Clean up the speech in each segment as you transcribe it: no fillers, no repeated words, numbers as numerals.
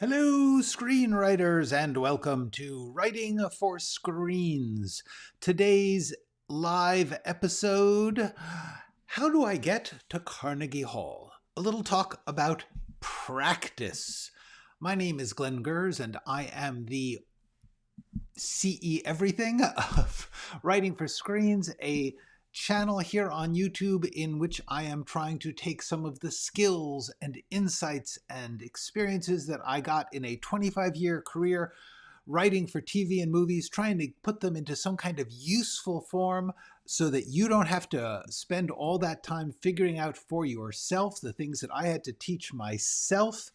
Hello, screenwriters, and welcome to Writing for Screens. Today's live episode, How Do I Get to Carnegie Hall? A little talk about practice. My name is Glenn Gers, and I am the CE everything of Writing for Screens, a channel here on YouTube in which I am trying to take some of the skills and insights and experiences that I got in a 25-year career writing for TV and movies, trying to put them into some kind of useful form so that you don't have to spend all that time figuring out for yourself the things that I had to teach myself.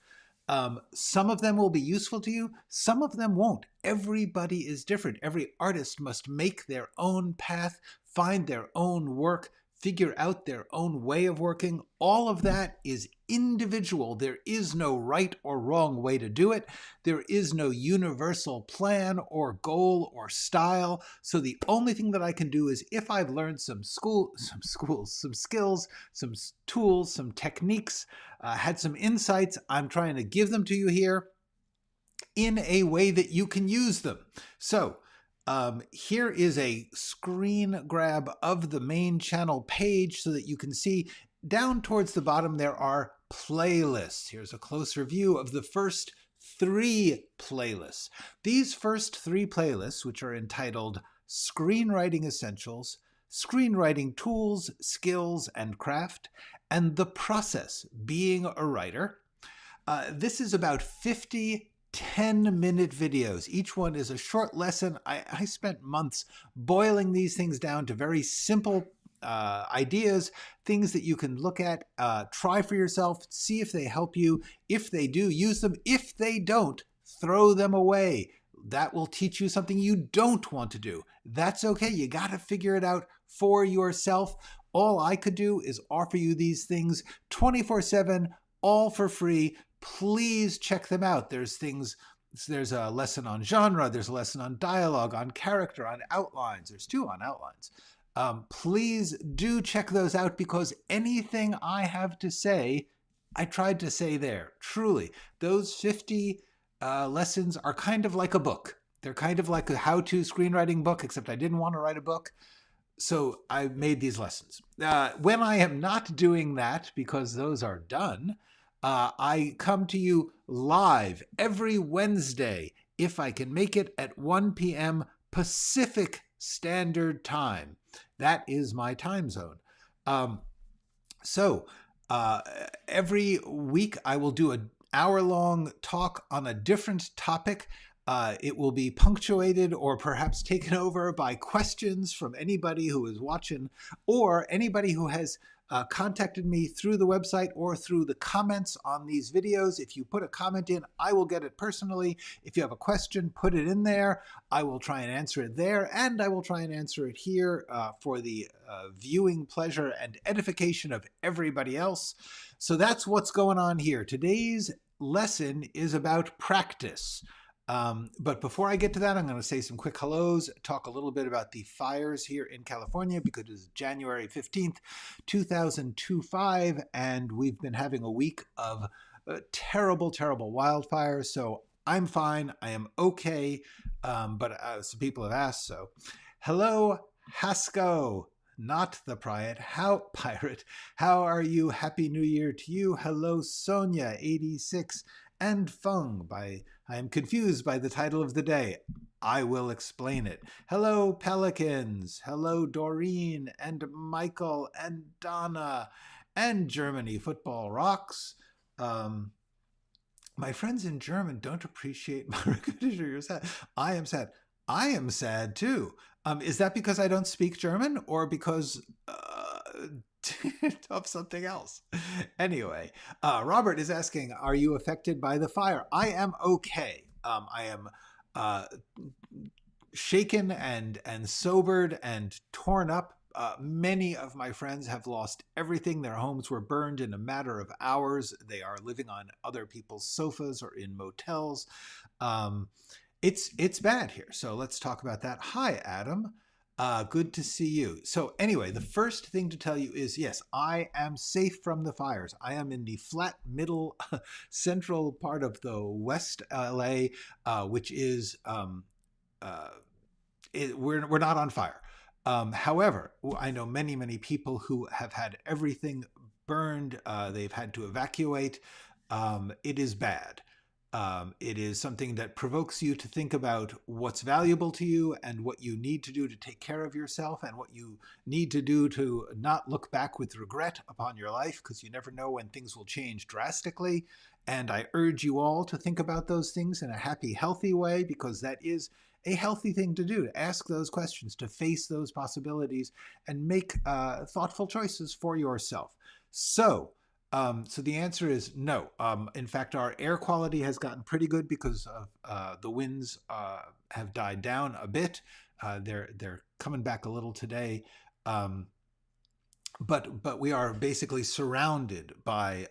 Some of them will be useful to you, some of them won't. Everybody is different. Every artist must make their own path, find their own work, figure out their own way of working. All of that is individual. There is no right or wrong way to do it. There is no universal plan or goal or style. So the only thing that I can do is, if I've learned some skills, some tools, some techniques, had some insights, I'm trying to give them to you here in a way that you can use them. So here is a screen grab of the main channel page so that you can see down towards the bottom there are playlists. Here's a closer view of the first 3 playlists. These first 3 playlists, which are entitled Screenwriting Essentials, Screenwriting Tools, Skills, and Craft, and The Process, Being a Writer. This is about 50 10-minute videos. Each one is a short lesson. I spent months boiling these things down to very simple ideas, things that you can look at, try for yourself, see if they help you. If they do, use them. If they don't, throw them away. That will teach you something you don't want to do. That's okay. You got to figure it out for yourself. All I could do is offer you these things 24/7, all for free. Please check them out. There's a lesson on genre, there's a lesson on dialogue, on character, on outlines. There's 2 on outlines. Please do check those out, because anything I have to say, I tried to say there. Truly, those 50 lessons are kind of like a book. They're kind of like a how-to screenwriting book, except I didn't want to write a book. So I made these lessons. When I am not doing that, because those are done, I come to you live every Wednesday, if I can make it, at 1 p.m. Pacific Standard Time. That is my time zone. Every week I will do an hour-long talk on a different topic. It will be punctuated or perhaps taken over by questions from anybody who is watching, or anybody who has contacted me through the website or through the comments on these videos. If you put a comment in, I will get it personally. If you have a question, put it in there. I will try and answer it there, and I will try and answer it here for the viewing pleasure and edification of everybody else. So that's what's going on here. Today's lesson is about practice. But before I get to that, I'm going to say some quick hellos, talk a little bit about the fires here in California, because it's January 15th, 2025, and we've been having a week of terrible, terrible wildfires. So I'm fine. I am okay. But some people have asked. So hello, Hasco, not the pirate. How are you? Happy New Year to you. Hello, Sonia, 86. And Feng, I am confused by the title of the day. I will explain it. Hello, Pelicans. Hello, Doreen and Michael and Donna and Germany. Football rocks. My friends in German don't appreciate my recognition. You're sad. I am sad. I am sad too. Is that because I don't speak German, or because of something else? Anyway, Robert is asking, are you affected by the fire? I am okay. I am shaken and sobered and torn up. Many of my friends have lost everything. Their homes were burned in a matter of hours. They are living on other people's sofas or in motels. It's bad here. So let's talk about that. Hi, Adam. Good to see you. So anyway, the first thing to tell you is, yes, I am safe from the fires. I am in the flat middle central part of the West LA, which is uh, we're not on fire. However, I know many people who have had everything burned. They've had to evacuate. It is bad. It is something that provokes you to think about what's valuable to you and what you need to do to take care of yourself and what you need to do to not look back with regret upon your life, because you never know when things will change drastically. And I urge you all to think about those things in a happy, healthy way, because that is a healthy thing to do, to ask those questions, to face those possibilities, and make thoughtful choices for yourself. So the answer is no. In fact, our air quality has gotten pretty good because of the winds have died down a bit. They're coming back a little today, but we are basically surrounded by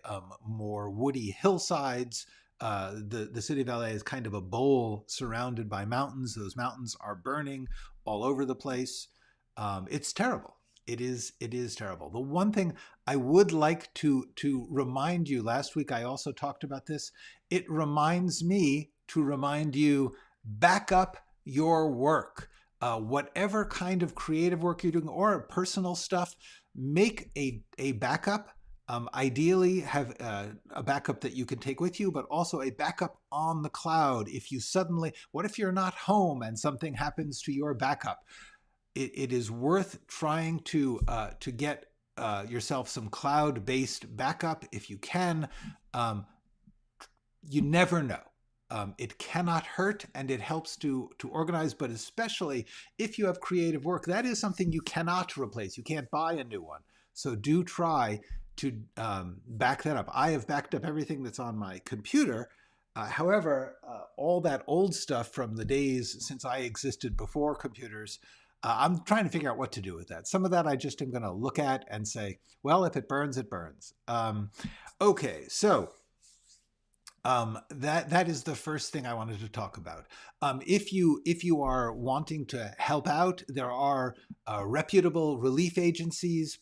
more woody hillsides. The city of LA is kind of a bowl surrounded by mountains. Those mountains are burning all over the place. It's terrible. It is terrible. The one thing I would like to remind you, last week I also talked about this. It reminds me to remind you, back up your work. Whatever kind of creative work you're doing or personal stuff, make a backup. Ideally have a backup that you can take with you, but also a backup on the cloud. If you suddenly, what if you're not home and something happens to your backup? It is worth trying to get yourself some cloud-based backup if you can. You never know. It cannot hurt, and it helps to organize, but especially if you have creative work, that is something you cannot replace. You can't buy a new one. So do try to back that up. I have backed up everything that's on my computer. However, all that old stuff from the days since I existed before computers, I'm trying to figure out what to do with that. Some of that I just am going to look at and say, well, if it burns, it burns. Okay, so that is the first thing I wanted to talk about. If you are wanting to help out, there are reputable relief agencies.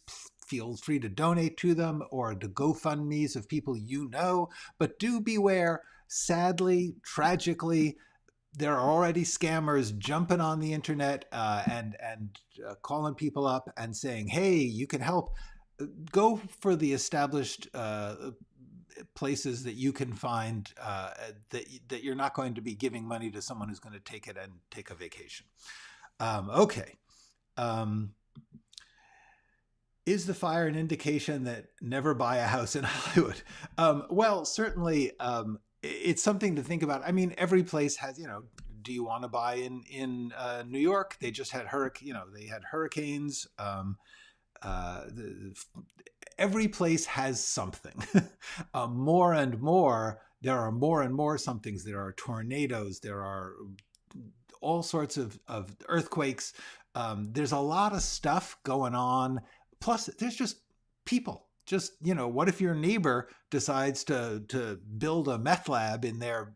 Feel free to donate to them or the GoFundMes of people you know. But do beware. Sadly, tragically, there are already scammers jumping on the internet and calling people up and saying, hey, you can help. Go for the established places that you can find that you're not going to be giving money to someone who's going to take it and take a vacation. Okay. Is the fire an indication that never buy a house in Hollywood? Well, certainly it's something to think about. I mean, every place has, do you want to buy in New York? They just had they had hurricanes. Every place has something. More and more, there are more and more somethings. There are tornadoes. There are all sorts of earthquakes. There's a lot of stuff going on. Plus, there's just people. Just, what if your neighbor decides to build a meth lab in their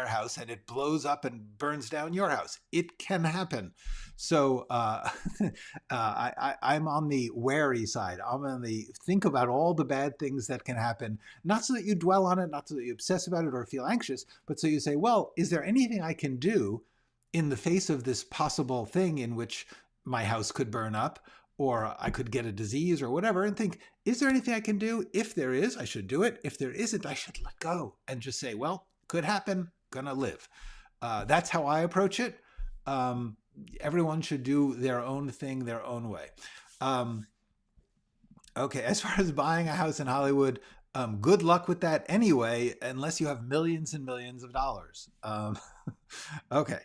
house and it blows up and burns down your house? It can happen. So I'm on the wary side. I'm on the think about all the bad things that can happen, not so that you dwell on it, not so that you obsess about it or feel anxious, but so you say, well, is there anything I can do in the face of this possible thing in which my house could burn up, or I could get a disease or whatever, and think, is there anything I can do? If there is, I should do it. If there isn't, I should let go and just say, well, could happen, gonna live. That's how I approach it. Everyone should do their own thing, their own way. Okay, as far as buying a house in Hollywood, good luck with that anyway, unless you have millions and millions of dollars. Okay.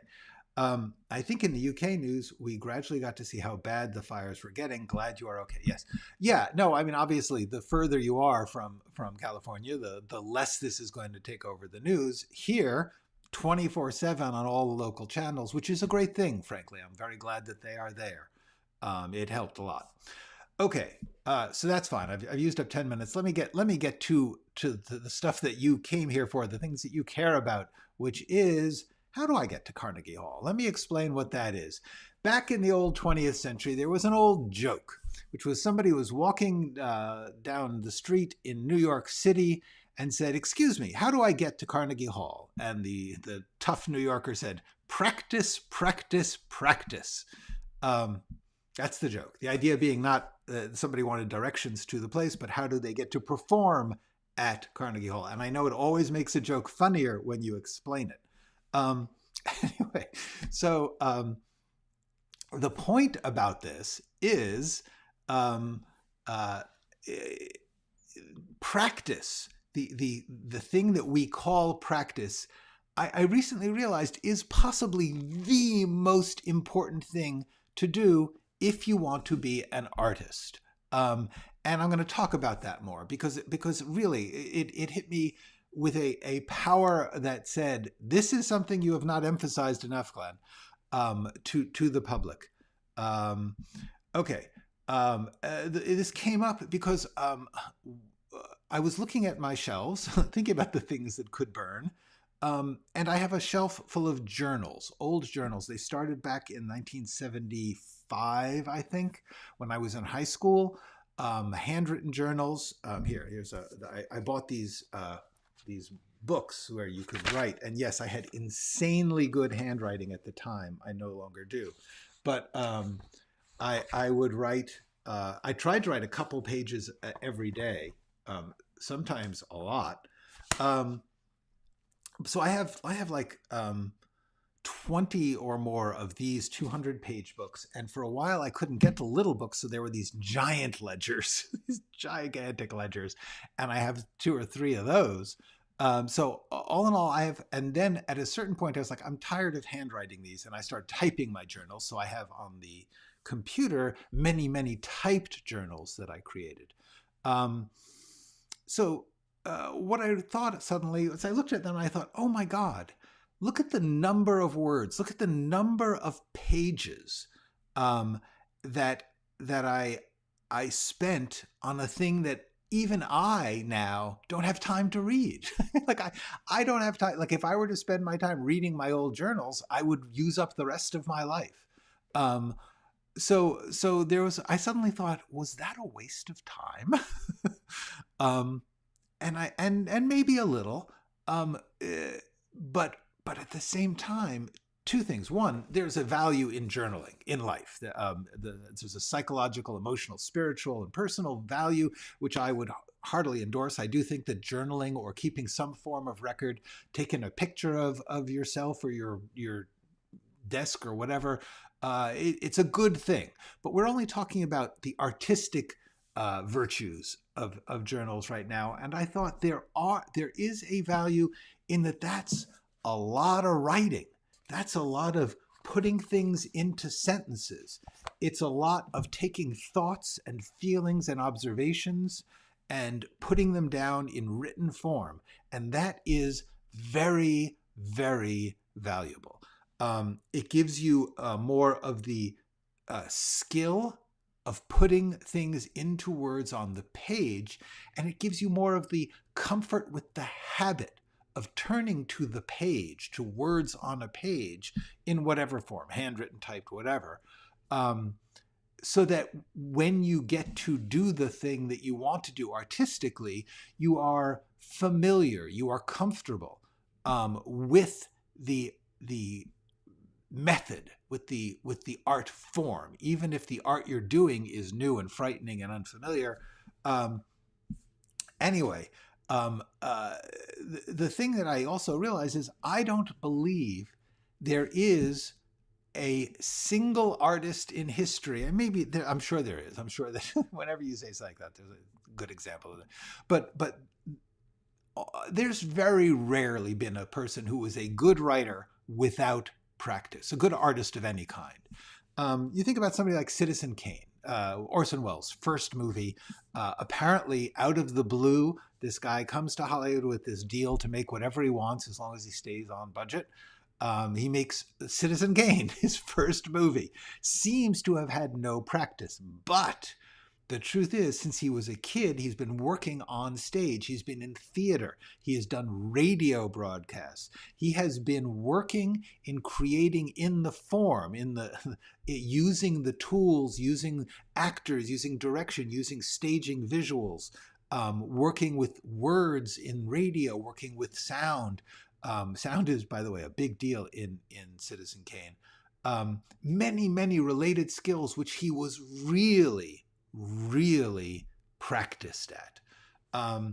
I think in the UK news, we gradually got to see how bad the fires were getting. Glad you are okay. Yes. Yeah. No, I mean, obviously, the further you are from California, the less this is going to take over the news. Here, 24/7 on all the local channels, which is a great thing, frankly. I'm very glad that they are there. It helped a lot. Okay. So that's fine. I've used up 10 minutes. Let me get to the stuff that you came here for, the things that you care about, which is, how do I get to Carnegie Hall? Let me explain what that is. Back in the old 20th century, there was an old joke, which was somebody was walking down the street in New York City and said, "Excuse me, how do I get to Carnegie Hall?" And the tough New Yorker said, "Practice, practice, practice." That's the joke. The idea being not somebody wanted directions to the place, but how do they get to perform at Carnegie Hall? And I know it always makes a joke funnier when you explain it. Anyway, so the point about this is practice. The thing that we call practice, I recently realized, is possibly the most important thing to do if you want to be an artist. And I'm going to talk about that more because really it hit me with a power that said, this is something you have not emphasized enough, Glenn, to the public. Okay. This came up because I was looking at my shelves, thinking about the things that could burn. And I have a shelf full of journals, old journals. They started back in 1975, I think, when I was in high school. Handwritten journals. I bought these books where you could write. And yes, I had insanely good handwriting at the time. I no longer do. But I would write, I tried to write a couple pages every day, sometimes a lot. So I have like 20 or more of these 200-page books. And for a while, I couldn't get to little books. So there were these giant ledgers, these gigantic ledgers. And I have 2 or 3 of those. So all in all, I have, and then at a certain point, I was like, I'm tired of handwriting these. And I start typing my journals. So I have on the computer many, many typed journals that I created. What I thought suddenly, as I looked at them, I thought, oh my God, look at the number of words, look at the number of pages that I spent on a thing that even I now don't have time to read. Like I don't have time. Like if I were to spend my time reading my old journals, I would use up the rest of my life. So I suddenly thought, was that a waste of time? And maybe a little, but at the same time, 2 things. One, there's a value in journaling in life. There's a psychological, emotional, spiritual, and personal value, which I would heartily endorse. I do think that journaling or keeping some form of record, taking a picture of yourself or your desk or whatever, it's a good thing. But we're only talking about the artistic virtues of journals right now. And I thought there is a value in that. That's a lot of writing. That's a lot of putting things into sentences. It's a lot of taking thoughts and feelings and observations and putting them down in written form. And that is very, very valuable. It gives you more of the skill of putting things into words on the page, and it gives you more of the comfort with the habit of turning to the page, to words on a page in whatever form, handwritten, typed, whatever, so that when you get to do the thing that you want to do artistically, you are familiar, you are comfortable with the method, with the art form, even if the art you're doing is new and frightening and unfamiliar. Anyway, the thing that I also realize is I don't believe there is a single artist in history, and maybe I'm sure there is. I'm sure that whenever you say something like that, there's a good example of it. But there's very rarely been a person who was a good writer without practice, a good artist of any kind. You think about somebody like Citizen Kane, Orson Welles' first movie. Apparently, out of the blue, this guy comes to Hollywood with this deal to make whatever he wants as long as he stays on budget. He makes Citizen Kane, his first movie. Seems to have had no practice, but The truth is, since he was a kid, he's been working on stage. He's been in theater. He has done radio broadcasts. He has been working in creating in the form, using the tools, using actors, using direction, using staging visuals, working with words in radio, working with sound. Sound is, by the way, a big deal in Citizen Kane. Many related skills which he was really practiced at. I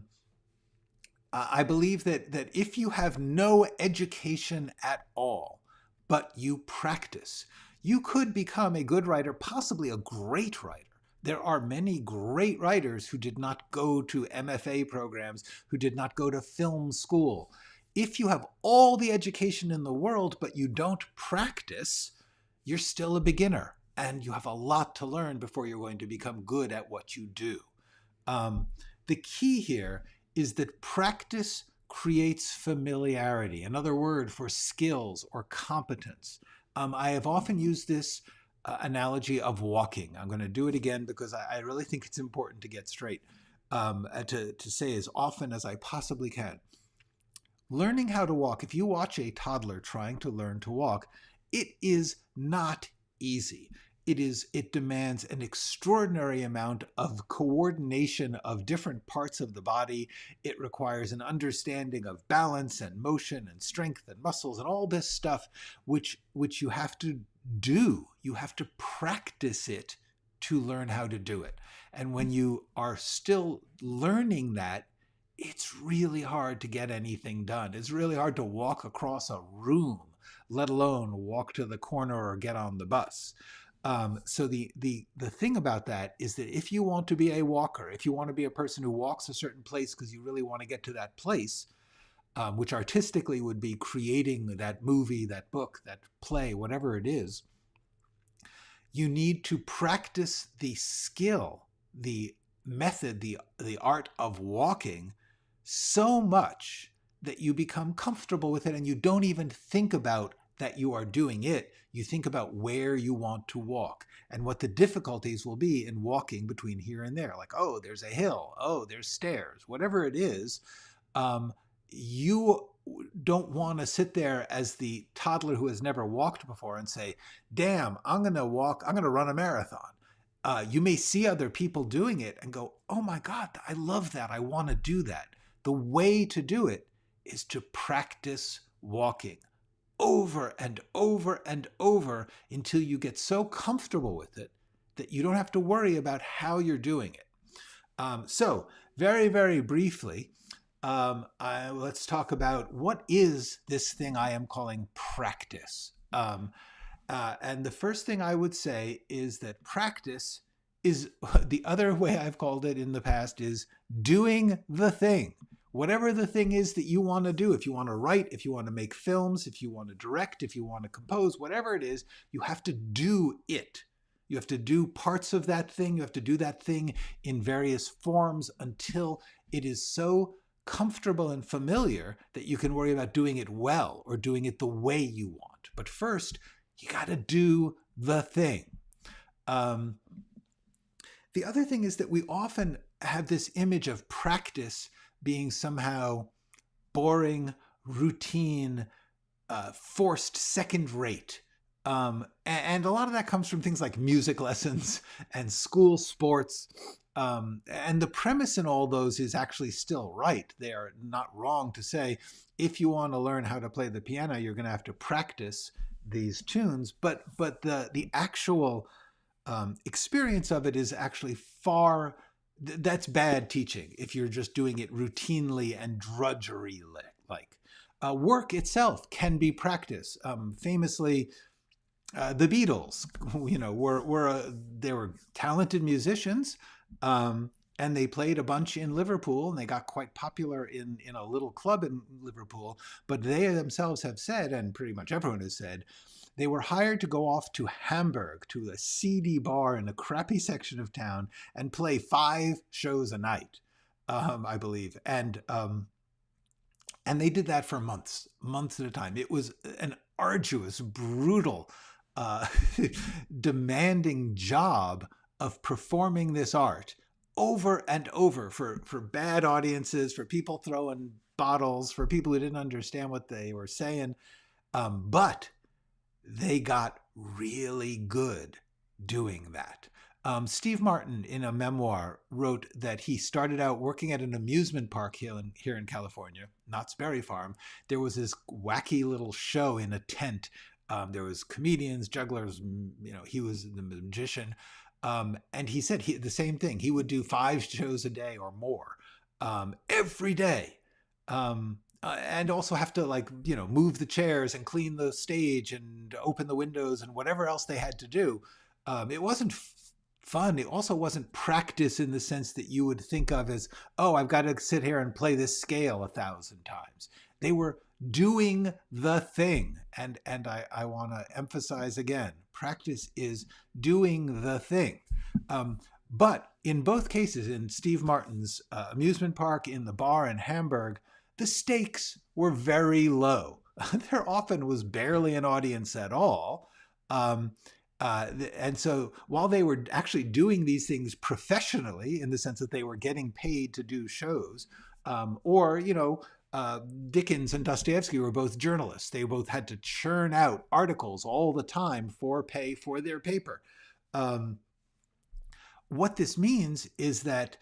believe that if you have no education at all, but you practice, you could become a good writer, possibly a great writer. There are many great writers who did not go to MFA programs, who did not go to film school. If you have all the education in the world, but you don't practice, you're still a beginner. And you have a lot to learn before you're going to become good at what you do. The key here is that practice creates familiarity, another word for skills or competence. I have often used this analogy of walking. I'm going to do it again because I really think it's important to get straight, to say as often as I possibly can. Learning how to walk, if you watch a toddler trying to learn to walk, it is not easy. It demands an extraordinary amount of coordination of different parts of the body. It requires an understanding of balance and motion and strength and muscles and all this stuff, which you have to do. You have to practice it to learn how to do it. And when you are still learning that, it's really hard to get anything done. It's really hard to walk across a room, let alone walk to the corner or get on the bus. So the thing about that is that if you want to be a walker, if you want to be a person who walks a certain place because you really want to get to that place, which artistically would be creating that movie, that book, that play, whatever it is, you need to practice the skill, the method, the art of walking so much that you become comfortable with it and you don't even think about that you are doing it. You think about where you want to walk and what the difficulties will be in walking between here and there. Like, oh, there's a hill. Oh, there's stairs. Whatever it is, you don't want to sit there as the toddler who has never walked before and say, damn, I'm going to run a marathon. You may see other people doing it and go, oh my God, I love that. I want to do that. The way to do it is to practice walking over and over and over until you get so comfortable with it that you don't have to worry about how you're doing it. So very briefly, let's talk about what is this thing I am calling practice. And the first thing I would say is that practice is, the other way I've called it in the past is doing the thing. Whatever the thing is that you want to do, if you want to write, if you want to make films, if you want to direct, if you want to compose, whatever it is, you have to do it. You have to do parts of that thing. You have to do that thing in various forms until it is so comfortable and familiar that you can worry about doing it well or doing it the way you want. But first, you got to do the thing. The other thing is that we often have this image of practice being somehow boring, routine, forced, second rate. And a lot of that comes from things like music lessons and school sports. And the premise in all those is actually still right. They are not wrong to say, if you want to learn how to play the piano, you're going to have to practice these tunes. But the actual experience of it is actually far, that's bad teaching if you're just doing it routinely and drudgery-like. Work itself can be practice. Famously, the Beatles, they were talented musicians, and they played a bunch in Liverpool, and they got quite popular in a little club in Liverpool. But they themselves have said, and pretty much everyone has said, they were hired to go off to Hamburg, to a seedy bar in a crappy section of town, and play 5 shows a night, I believe. And they did that for months at a time. It was an arduous, brutal, demanding job of performing this art over and over for bad audiences, for people throwing bottles, for people who didn't understand what they were saying. But they got really good doing that. Steve Martin, in a memoir, wrote that he started out working at an amusement park here in California, Knott's Berry Farm. There was this wacky little show in a tent. There was comedians, jugglers, he was the magician. And he said the same thing. He would do 5 shows a day or more every day. And also have to move the chairs and clean the stage and open the windows and whatever else they had to do. It wasn't fun. It also wasn't practice in the sense that you would think of as, oh, I've got to sit here and play this scale 1,000 times. They were doing the thing. And I want to emphasize again, practice is doing the thing. But in both cases, in Steve Martin's amusement park, in the bar in Hamburg, the stakes were very low. There often was barely an audience at all. And so while they were actually doing these things professionally, in the sense that they were getting paid to do shows, Dickens and Dostoevsky were both journalists. They both had to churn out articles all the time for pay for their paper. What this means is that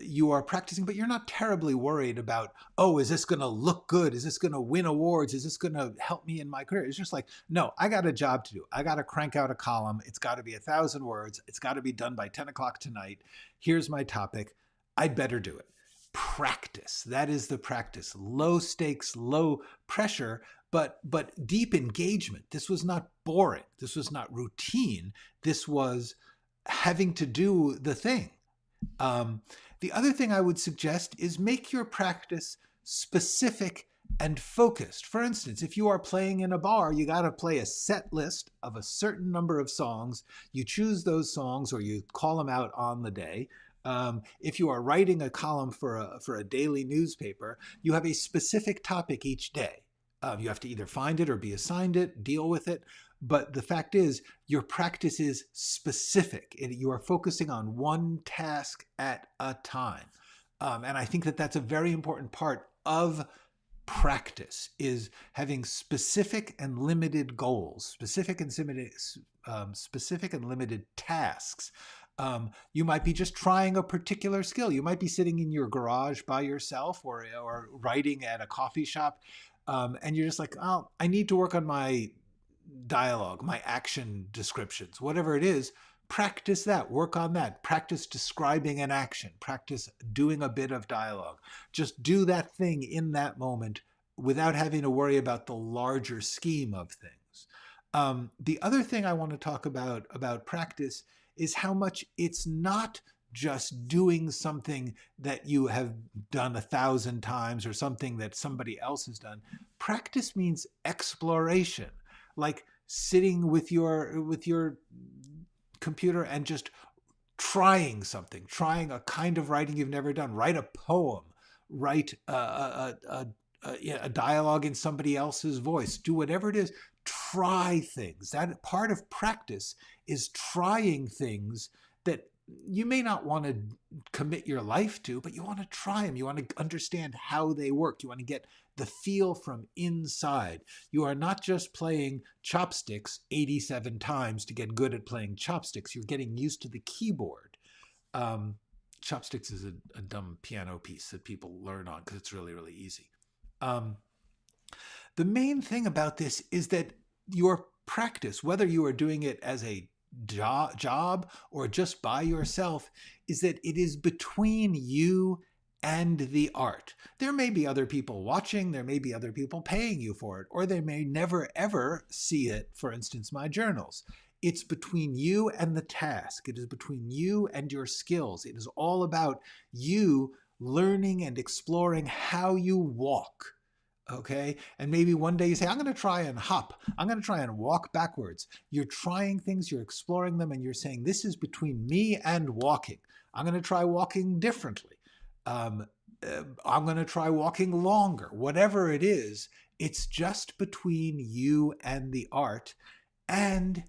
you are practicing, but you're not terribly worried about, oh, is this going to look good? Is this going to win awards? Is this going to help me in my career? It's just like, no, I got a job to do. I got to crank out a column. It's got to be 1,000 words. It's got to be done by 10 o'clock tonight. Here's my topic. I'd better do it. Practice. That is the practice. Low stakes, low pressure, but deep engagement. This was not boring. This was not routine. This was having to do the thing. The other thing I would suggest is make your practice specific and focused. For instance, if you are playing in a bar, you got to play a set list of a certain number of songs. You choose those songs or you call them out on the day. If you are writing a column for a daily newspaper, you have a specific topic each day. You have to either find it or be assigned it, deal with it. But the fact is, your practice is specific. You are focusing on one task at a time. And I think that that's a very important part of practice, is having specific and limited goals, specific and limited tasks. You might be just trying a particular skill. You might be sitting in your garage by yourself or writing at a coffee shop. And you're just like, oh, I need to work on my dialogue, my action descriptions, whatever it is. Practice that, work on that, practice describing an action, practice doing a bit of dialogue. Just do that thing in that moment without having to worry about the larger scheme of things. The other thing I want to talk about practice is how much it's not just doing something that you have done 1,000 times or something that somebody else has done. Practice means exploration, like sitting with your computer and just trying something, trying a kind of writing you've never done. Write a poem, write a dialogue in somebody else's voice, do whatever it is. Try things. That part of practice is trying things that you may not want to commit your life to, but you want to try them. You want to understand how they work. You want to get the feel from inside. You are not just playing chopsticks 87 times to get good at playing chopsticks. You're getting used to the keyboard. Chopsticks is a dumb piano piece that people learn on because it's really, really easy. The main thing about this is that your practice, whether you are doing it as a job or just by yourself, is that it is between you and the art. There may be other people watching, there may be other people paying you for it, or they may never ever see it. For instance, my journals. It's between you and the task. It is between you and your skills. It is all about you learning and exploring how you walk. Okay. And maybe one day you say, I'm going to try and hop. I'm going to try and walk backwards. You're trying things, you're exploring them, and you're saying, this is between me and walking. I'm going to try walking differently. I'm going to try walking longer. Whatever it is, it's just between you and the art, and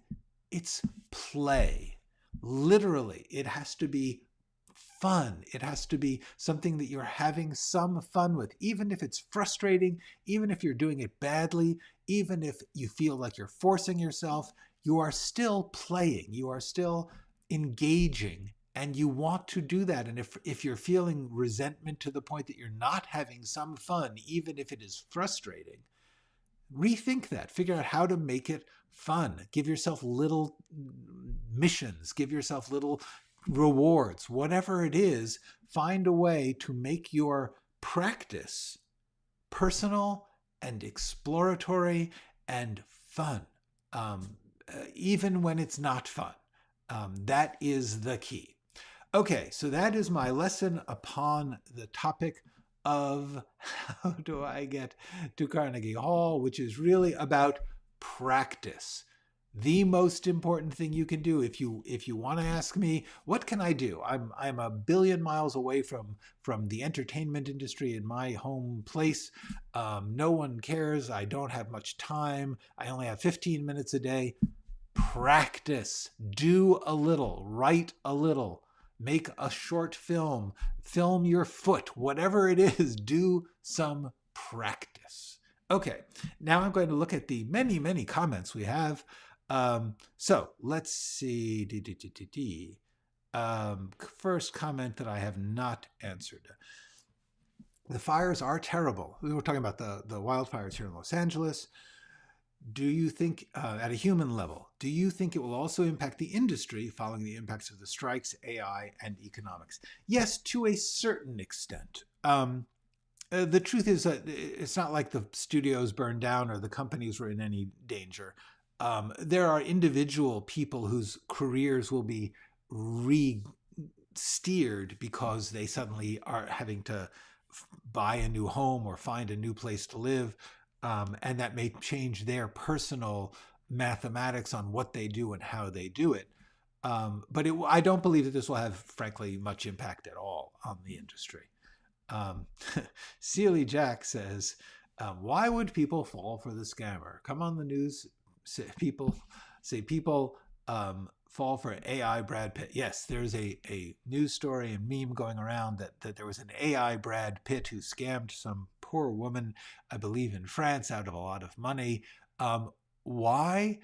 it's play. Literally, it has to be fun. It has to be something that you're having some fun with, even if it's frustrating, even if you're doing it badly, even if you feel like you're forcing yourself, you are still playing, you are still engaging, and you want to do that. And if you're feeling resentment to the point that you're not having some fun, even if it is frustrating, rethink that. Figure out how to make it fun. Give yourself little missions. Give yourself little rewards. Whatever it is, find a way to make your practice personal and exploratory and fun, even when it's not fun. That is the key. Okay, so that is my lesson upon the topic of how do I get to Carnegie Hall, which is really about practice. The most important thing you can do, if you want to ask me, what can I do? I'm a billion miles away from the entertainment industry in my home place. No one cares. I don't have much time. I only have 15 minutes a day. Practice. Do a little. Write a little. Make a short film. Film your foot. Whatever it is, do some practice. Okay, now I'm going to look at the many, many comments we have. So let's see. First comment that I have not answered. The fires are terrible. We were talking about the wildfires here in Los Angeles. Do you think, at a human level, do you think it will also impact the industry following the impacts of the strikes, AI, and economics? Yes, to a certain extent. The truth is that it's not like the studios burned down or the companies were in any danger. There are individual people whose careers will be re-steered because they suddenly are having to buy a new home or find a new place to live. And that may change their personal mathematics on what they do and how they do it. But I don't believe that this will have, frankly, much impact at all on the industry. Sealy Jack says, why would people fall for the scammer? Come on the news, people fall for AI Brad Pitt. Yes, there's a news story and meme going around that there was an AI Brad Pitt who scammed some poor woman, I believe in France, out of a lot of money. Why?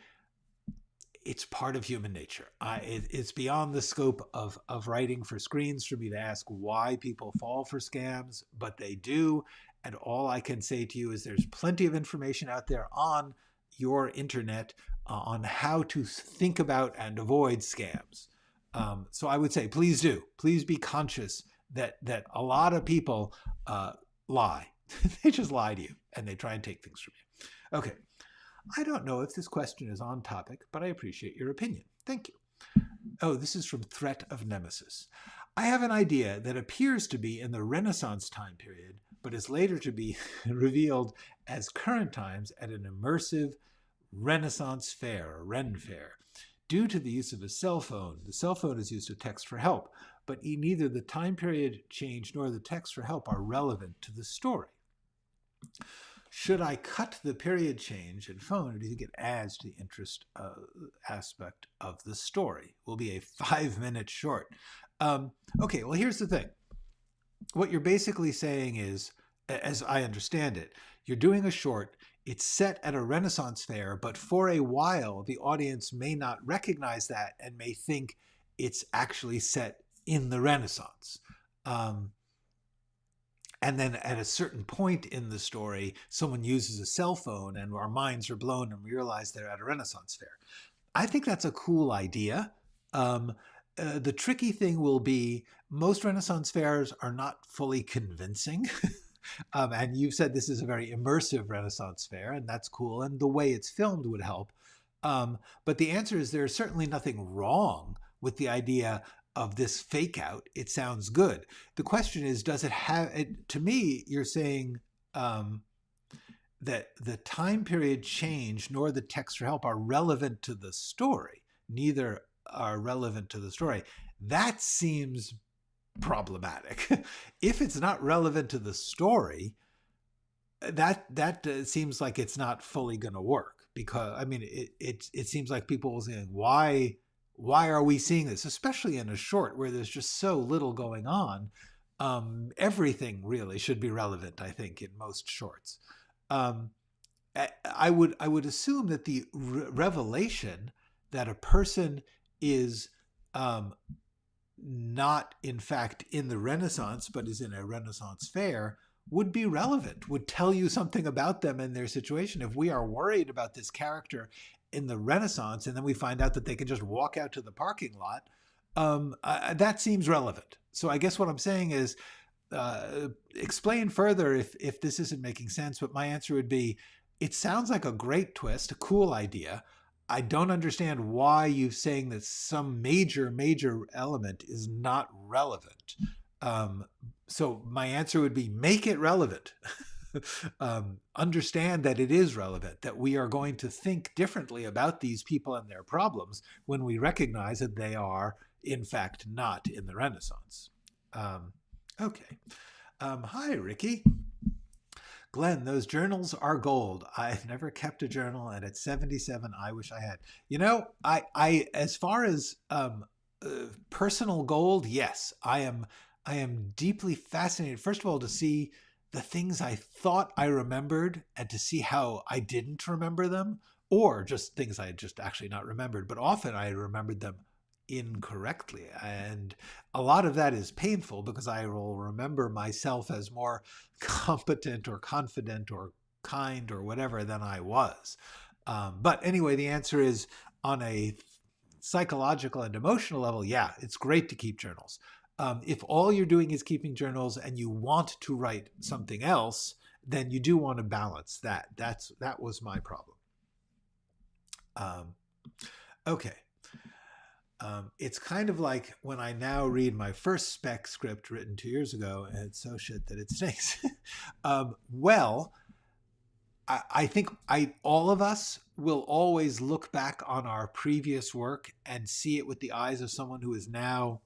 It's part of human nature. It's beyond the scope of writing for screens for me to ask why people fall for scams, but they do. And all I can say to you is there's plenty of information out there on your internet on how to think about and avoid scams. So I would say, please do. Please be conscious that a lot of people lie. They just lie to you and they try and take things from you. Okay. I don't know if this question is on topic, but I appreciate your opinion. Thank you. Oh, this is from Threat of Nemesis. I have an idea that appears to be in the Renaissance time period, but is later to be revealed as current times at an immersive Renaissance fair, or Ren fair. Due to the use of a cell phone, the cell phone is used to text for help, but neither the time period change nor the text for help are relevant to the story. Should I cut the period change and phone, or do you think it adds to the interest aspect of the story? Will be a 5-minute short. Okay, well, here's the thing. What you're basically saying is, as I understand it, you're doing a short, it's set at a Renaissance fair, but for a while, the audience may not recognize that and may think it's actually set in the Renaissance. And then at a certain point in the story, someone uses a cell phone and our minds are blown and we realize they're at a Renaissance fair. I think that's a cool idea. The tricky thing will be most Renaissance fairs are not fully convincing. And you've said this is a very immersive Renaissance fair, and that's cool. And the way it's filmed would help. But the answer is there's certainly nothing wrong with the idea of this fake out. It sounds good. The question is, does it have it? To me, you're saying that the time period change nor the text for help are relevant to the story. Neither are relevant to the story. That seems problematic. If it's not relevant to the story, that seems like it's not fully going to work, because I mean it seems like people will say, why why are we seeing this, especially in a short where there's just so little going on? Everything really should be relevant, I think, in most shorts. Um, I would assume that the revelation that a person is not in fact in the Renaissance, but is in a Renaissance fair, would be relevant, would tell you something about them and their situation. If we are worried about this character in the Renaissance and then we find out that they can just walk out to the parking lot, that seems relevant. So I guess what I'm saying is, explain further if this isn't making sense, but my answer would be, it sounds like a great twist, a cool idea. I don't understand why you're saying that some major element is not relevant. So my answer would be, make it relevant. Understand that it is relevant, that we are going to think differently about these people and their problems when we recognize that they are, in fact, not in the Renaissance. Okay. Hi, Ricky. Glenn, those journals are gold. I've never kept a journal, and at 77, I wish I had. You know, I as far as personal gold, yes, I am deeply fascinated, first of all, to see the things I thought I remembered and to see how I didn't remember them, or just things I had just actually not remembered. But often I remembered them incorrectly. And a lot of that is painful because I will remember myself as more competent or confident or kind or whatever than I was. But anyway, the answer is, on a psychological and emotional level, yeah, it's great to keep journals. If all you're doing is keeping journals and you want to write something else, then you do want to balance that. That was my problem. Okay. It's kind of like when I now read my first spec script written 2 years ago, and it's so shit that it stinks. Well, I think all of us will always look back on our previous work and see it with the eyes of someone who is now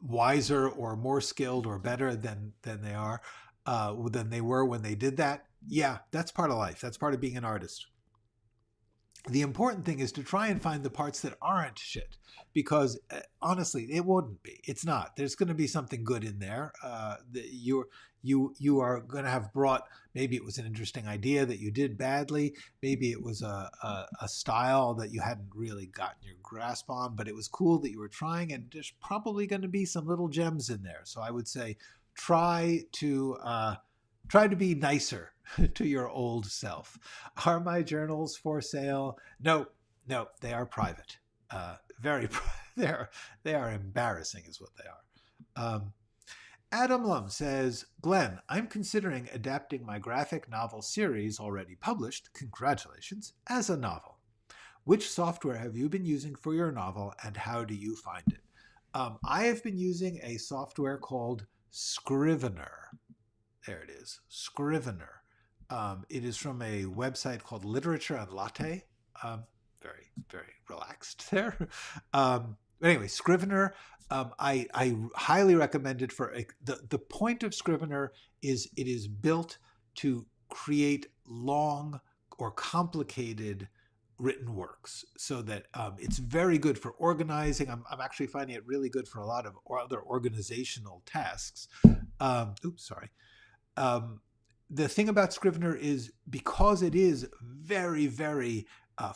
wiser or more skilled or better than they were when they did that. Yeah, that's part of life. That's part of being an artist. The important thing is to try and find the parts that aren't shit, because honestly, it wouldn't be. It's not. There's going to be something good in there. You are going to have brought, maybe it was an interesting idea that you did badly. Maybe it was a style that you hadn't really gotten your grasp on, but it was cool that you were trying, and there's probably going to be some little gems in there. So I would say try to be nicer to your old self. Are my journals for sale? No, they are private. They are embarrassing is what they are. Adam Lum says, Glenn, I'm considering adapting my graphic novel series already published, congratulations, as a novel. Which software have you been using for your novel, and how do you find it? I have been using a software called Scrivener. There it is, Scrivener. It is from a website called Literature and Latte. Very, very relaxed there. Anyway, Scrivener, I highly recommend it. For the point of Scrivener is it is built to create long or complicated written works, so that it's very good for organizing. I'm actually finding it really good for a lot of other organizational tasks. Oops, sorry. The thing about Scrivener is, because it is very, very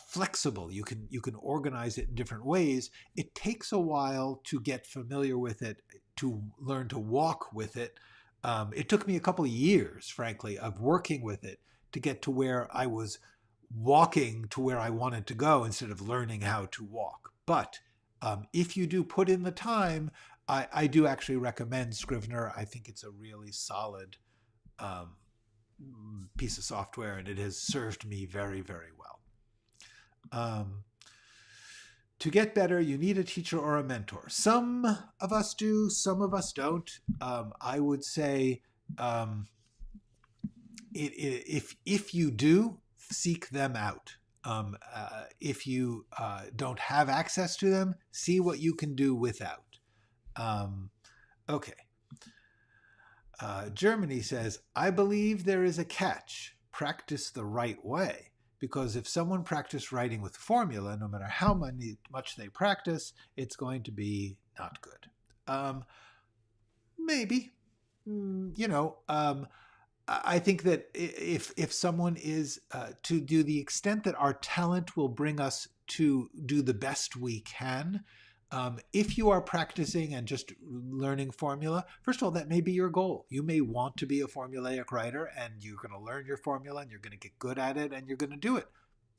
flexible, you can organize it in different ways. It takes a while to get familiar with it, to learn to walk with it. It took me a couple of years, frankly, of working with it to get to where I was walking to where I wanted to go instead of learning how to walk. But if you do put in the time, I do actually recommend Scrivener. I think it's a really solid piece of software, and it has served me very, very well. To get better, you need a teacher or a mentor. Some of us do, some of us don't. I would say if you do, seek them out. If you don't have access to them, see what you can do without. Okay. Germany says, I believe there is a catch. Practice the right way. because if someone practiced writing with formula, no matter how much they practice, it's going to be not good. Maybe, I think that if someone is to do the extent that our talent will bring us to do the best we can, if you are practicing and just learning formula, first of all, that may be your goal. You may want to be a formulaic writer, and you're going to learn your formula and you're going to get good at it and you're going to do it.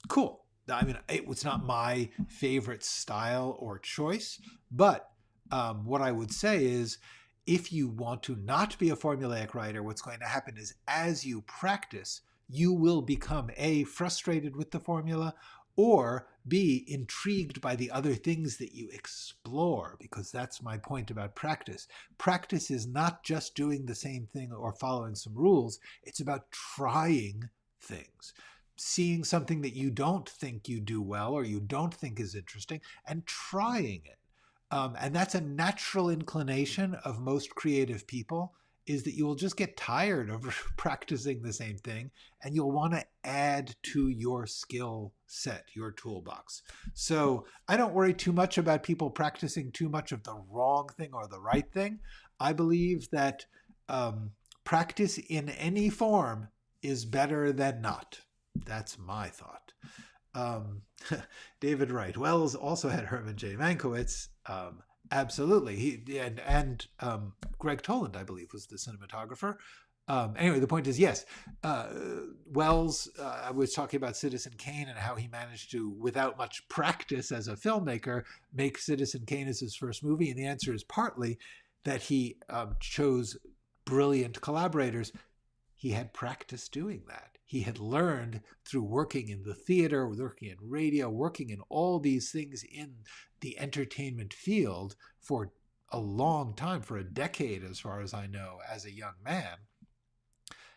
Cool. I mean, it's not my favorite style or choice, but what I would say is, if you want to not be a formulaic writer, what's going to happen is as you practice, you will become A, frustrated with the formula, or B, intrigued by the other things that you explore, because that's my point about practice. Practice is not just doing the same thing or following some rules. It's about trying things, seeing something that you don't think you do well or you don't think is interesting and trying it. And that's a natural inclination of most creative people, is that you will just get tired of practicing the same thing and you'll want to add to your skill set, your toolbox. So I don't worry too much about people practicing too much of the wrong thing or the right thing. I believe that practice in any form is better than not. That's my thought. David Wright. Wells also had Herman J. Mankiewicz. Absolutely. He and Greg Toland, I believe, was the cinematographer. Anyway, the point is, yes, Wells, I was talking about Citizen Kane and how he managed to, without much practice as a filmmaker, make Citizen Kane as his first movie. And the answer is partly that he chose brilliant collaborators. He had practice doing that. He had learned through working in the theater, working in radio, working in all these things in the entertainment field for a long time, for a decade, as far as I know, as a young man.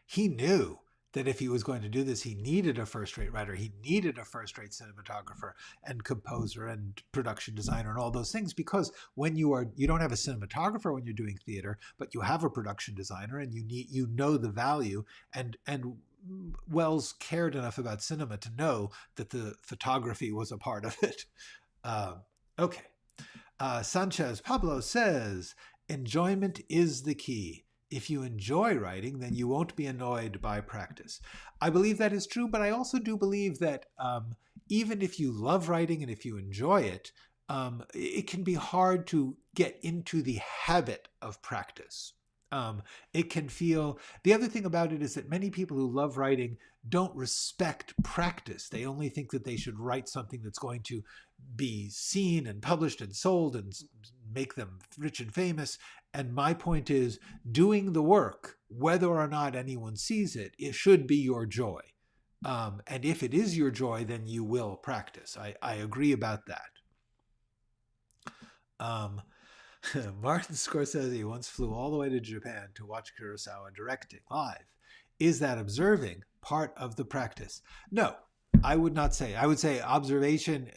He knew that if he was going to do this, he needed a first-rate writer, he needed a first-rate cinematographer and composer and production designer and all those things, because when you don't have a cinematographer when you're doing theater, but you have a production designer and you know the value, and Wells cared enough about cinema to know that the photography was a part of it. Okay. Sanchez Pablo says, enjoyment is the key. If you enjoy writing, then you won't be annoyed by practice. I believe that is true, but I also do believe that even if you love writing and if you enjoy it, it can be hard to get into the habit of practice. It can feel, the other thing about it is that many people who love writing don't respect practice. They only think that they should write something that's going to be seen and published and sold and make them rich and famous. And my point is, doing the work, whether or not anyone sees it, it should be your joy. And if it is your joy, then you will practice. I agree about that. Martin Scorsese once flew all the way to Japan to watch Kurosawa directing live. Is that observing part of the practice? No, I would not say. I would say observation,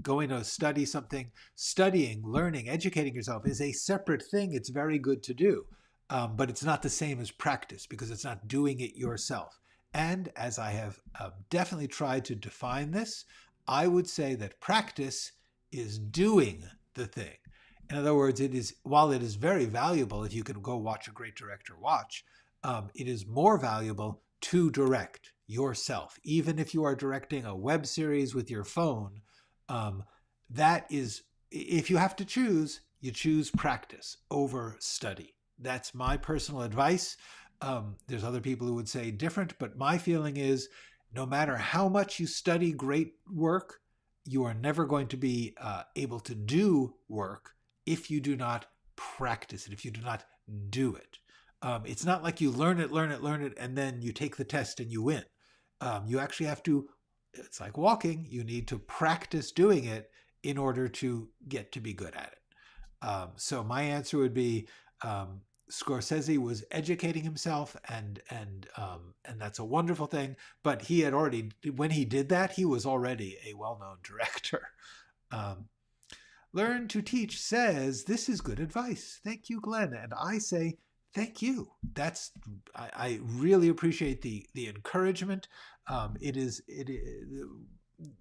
going to study something, studying, learning, educating yourself is a separate thing. It's very good to do, but it's not the same as practice because it's not doing it yourself. And as I have definitely tried to define this, I would say that practice is doing the thing. In other words, while it is very valuable if you can go watch a great director watch, it is more valuable to direct yourself. Even if you are directing a web series with your phone, that is, if you have to choose, you choose practice over study. That's my personal advice. There's other people who would say different, but my feeling is no matter how much you study great work, you are never going to be able to do work if you do not practice it, if you do not do it. It's not like you learn it, and then you take the test and you win. You actually have to, it's like walking, you need to practice doing it in order to get to be good at it. So my answer would be Scorsese was educating himself, and that's a wonderful thing, but he had already, when he did that, he was already a well-known director. Learn to Teach says, this is good advice. Thank you, Glenn. And I say, Thank you. I really appreciate the encouragement.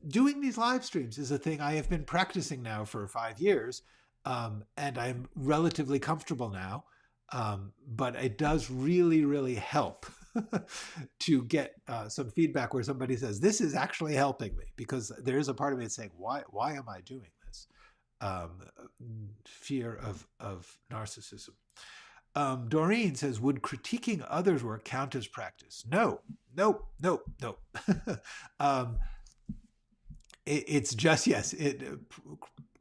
Doing these live streams is a thing I have been practicing now for 5 years, and I'm relatively comfortable now. But it does really, really help to get some feedback where somebody says, this is actually helping me, because there is a part of me that's saying, why am I doing this? Fear of narcissism. Doreen says, would critiquing others' work count as practice? No. It's just, yes,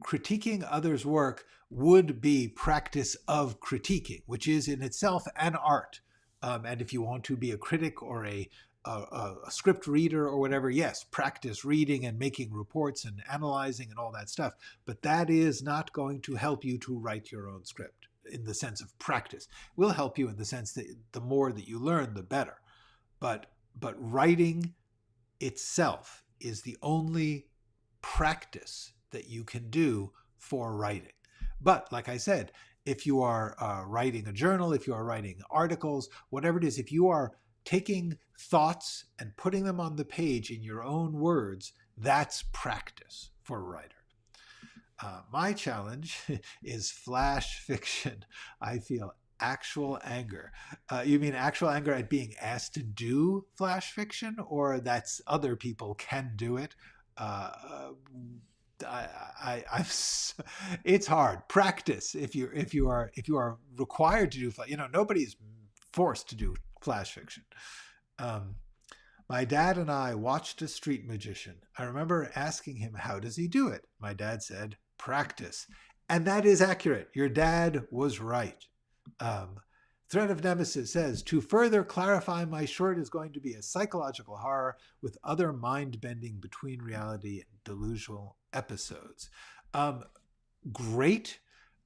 critiquing others' work would be practice of critiquing, which is in itself an art. And if you want to be a critic or a script reader or whatever, yes, practice reading and making reports and analyzing and all that stuff. But that is not going to help you to write your own script in the sense of practice. It will help you in the sense that the more that you learn, the better. But writing itself is the only practice that you can do for writing. But like I said, if you are writing a journal, if you are writing articles, whatever it is, if you are taking thoughts and putting them on the page in your own words, that's practice for a writer. My challenge is flash fiction. I feel actual anger. You mean actual anger at being asked to do flash fiction, or that's other people can do it? It's hard. Practice. If you are required to do, nobody's forced to do flash fiction. My dad and I watched a street magician. I remember asking him, how does he do it? My dad said, practice. And that is accurate. Your dad was right. Threat of Nemesis says, to further clarify, my short is going to be a psychological horror with other mind-bending between reality and delusional episodes. Great.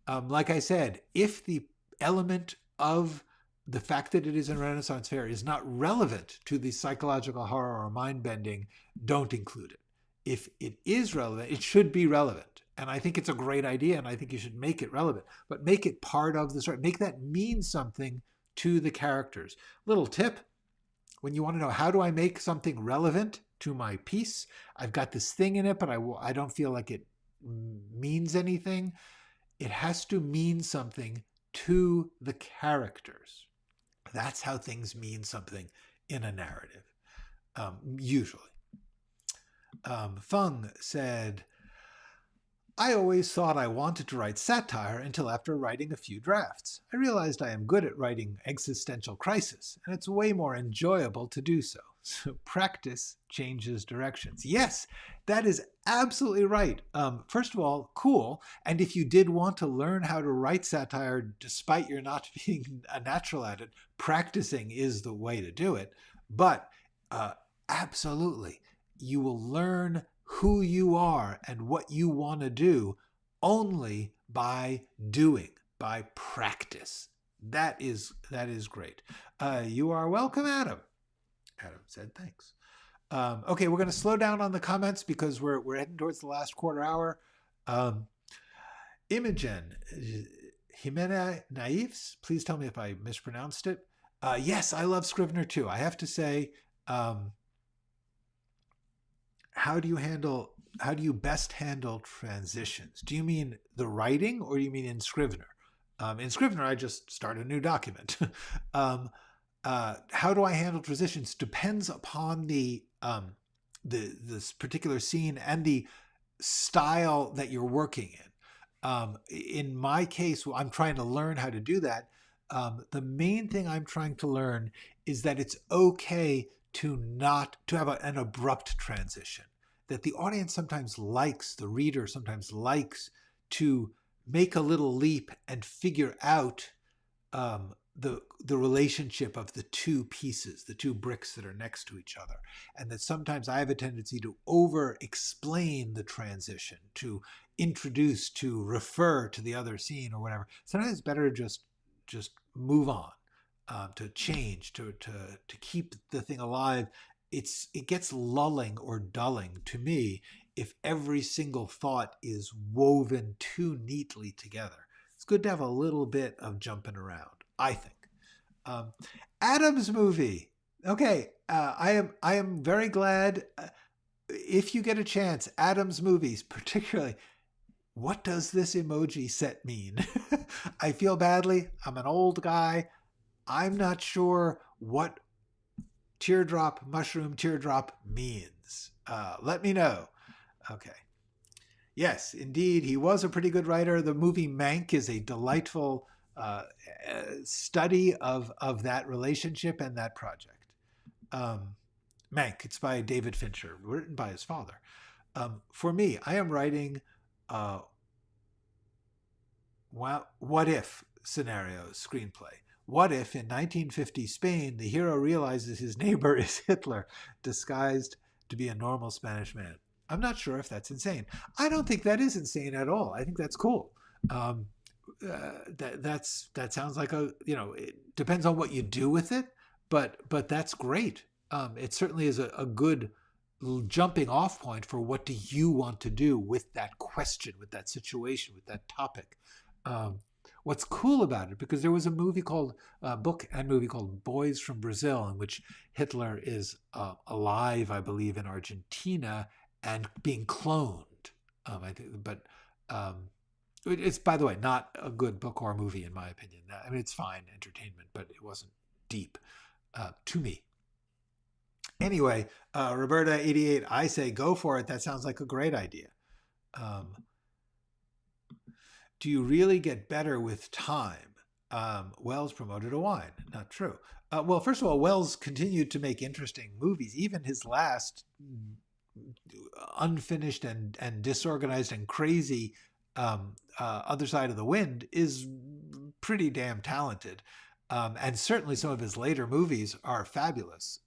Like I said, if the element of the fact that it is a Renaissance fair is not relevant to the psychological horror or mind-bending, don't include it. If it is relevant, it should be relevant. And I think it's a great idea, and I think you should make it relevant. But make it part of the story. Make that mean something to the characters. Little tip, when you want to know, how do I make something relevant to my piece? I've got this thing in it, but I don't feel like it means anything. It has to mean something to the characters. That's how things mean something in a narrative, usually. Fung said, I always thought I wanted to write satire until after writing a few drafts. I realized I am good at writing existential crisis, and it's way more enjoyable to do so. So practice changes directions. Yes, that is absolutely right. First of all, cool. And if you did want to learn how to write satire, despite your not being a natural at it, practicing is the way to do it. But absolutely, you will learn who you are and what you want to do only by doing, by practice. That is great. You are welcome, Adam. Adam said thanks. Okay, we're going to slow down on the comments because we're heading towards the last quarter hour. Imogen, Jimena Naives, please tell me if I mispronounced it. Yes, I love Scrivener too. I have to say, how do you best handle transitions? Do you mean the writing, or do you mean in Scrivener? In Scrivener, I just start a new document. How do I handle transitions? Depends upon this particular scene and the style that you're working in. In my case, I'm trying to learn how to do that. The main thing I'm trying to learn is that it's okay to have an abrupt transition. That the audience sometimes likes, the reader sometimes likes to make a little leap and figure out the relationship of the two pieces, the two bricks that are next to each other. And that sometimes I have a tendency to over-explain the transition, to introduce, to refer to the other scene or whatever. Sometimes it's better to just move on, to change, to keep the thing alive. It gets lulling or dulling to me if every single thought is woven too neatly together. It's good to have a little bit of jumping around, I think. Adam's movie. Okay, I am very glad. If you get a chance, Adam's movies, particularly. What does this emoji set mean? I feel badly. I'm an old guy. I'm not sure what teardrop, mushroom teardrop means. Let me know. Okay. Yes, indeed, he was a pretty good writer. The movie Mank is a delightful study of that relationship and that project. Mank, it's by David Fincher, written by his father. For me, I am writing what if scenarios, screenplay. What if in 1950 Spain, the hero realizes his neighbor is Hitler, disguised to be a normal Spanish man? I'm not sure if that's insane. I don't think that is insane at all. I think that's cool. That sounds like it depends on what you do with it, but that's great. It certainly is a good jumping off point for what do you want to do with that question, with that situation, with that topic. What's cool about it, because there was a movie called book and movie called Boys from Brazil, in which Hitler is alive, I believe, in Argentina and being cloned. I think, but it's, by the way, not a good book or movie in my opinion. I mean, it's fine entertainment, but it wasn't deep to me. Anyway, Roberta88, I say go for it. That sounds like a great idea. Do you really get better with time? Wells promoted a wine. Not true. Well, first of all, Wells continued to make interesting movies. Even his last unfinished and disorganized and crazy Other Side of the Wind is pretty damn talented. And certainly some of his later movies are fabulous,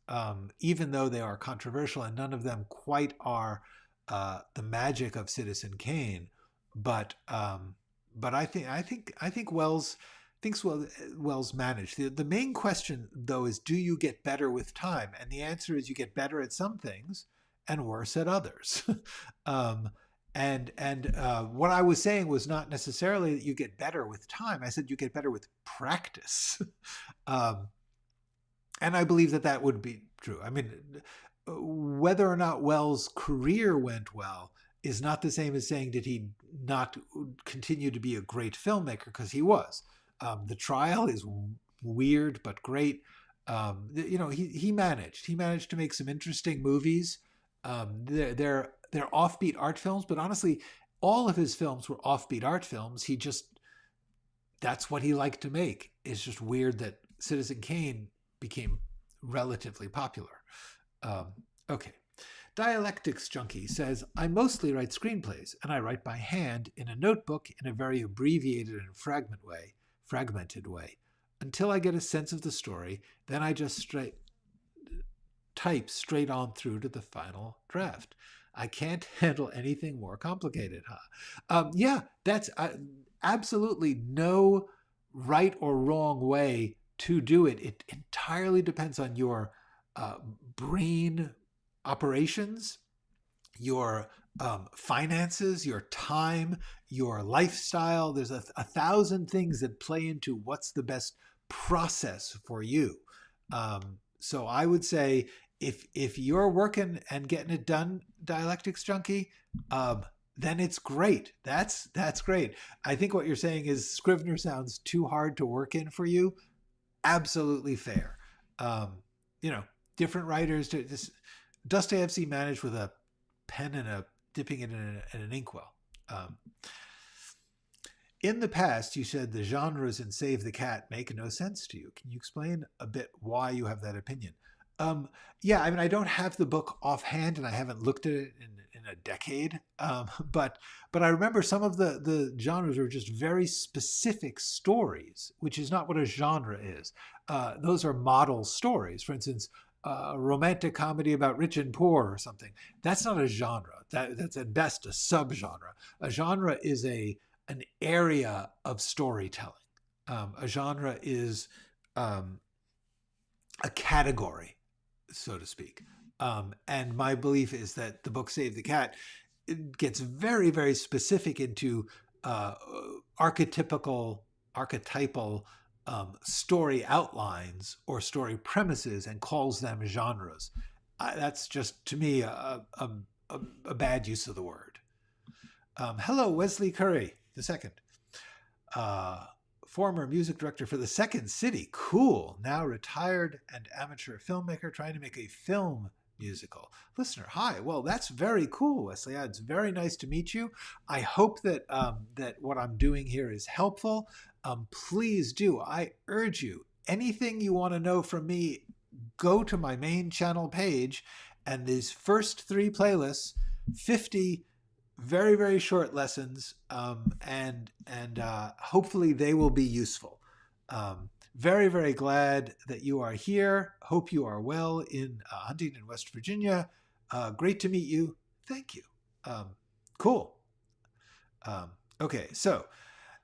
even though they are controversial, and none of them quite are the magic of Citizen Kane. But I think Wells managed. The main question, though, is do you get better with time? And the answer is you get better at some things and worse at others. And what I was saying was not necessarily that you get better with time. I said you get better with practice. And I believe that would be true. I mean, whether or not Wells' career went well is not the same as saying did he not continue to be a great filmmaker, because he was. The Trial is weird but great. He managed to make some interesting movies. They're offbeat art films, but honestly, all of his films were offbeat art films. That's what he liked to make. It's just weird that Citizen Kane became relatively popular. Okay. Dialectics Junkie says, I mostly write screenplays, and I write by hand in a notebook in a very abbreviated and fragmented way. Until I get a sense of the story, then I just type straight on through to the final draft. I can't handle anything more complicated, huh? Yeah, that's absolutely no right or wrong way to do it. It entirely depends on your brain operations, your finances, your time, your lifestyle. There's a thousand things that play into what's the best process for you. So I would say if you're working and getting it done, Dialectics Junkie, then it's great. That's great. I think what you're saying is Scrivener sounds too hard to work in for you. Absolutely fair. Different writers do this. Dostoevsky managed with a pen and dipping it in an inkwell. In the past, you said the genres in Save the Cat make no sense to you. Can you explain a bit why you have that opinion? Yeah, I mean, I don't have the book offhand, and I haven't looked at it in a decade. But I remember some of the genres are just very specific stories, which is not what a genre is. Those are model stories. For instance, a romantic comedy about rich and poor or something. That's not a genre. That's at best a subgenre. A genre is an area of storytelling. A genre is a category, so to speak. And my belief is that the book Save the Cat, it gets very, very specific into archetypal story outlines or story premises and calls them genres. That's just, to me, a bad use of the word. Hello, Wesley Curry II. Former music director for the Second City. Cool. Now retired and amateur filmmaker trying to make a film musical. Listener, hi. Well, that's very cool, Wesley. It's very nice to meet you. I hope that that what I'm doing here is helpful. Please do. I urge you, anything you want to know from me, go to my main channel page, and these first 3 playlists, 50 very, very short lessons, and hopefully they will be useful. Very, very glad that you are here. Hope you are well in Huntington, West Virginia. Great to meet you. Thank you. Cool. Okay, so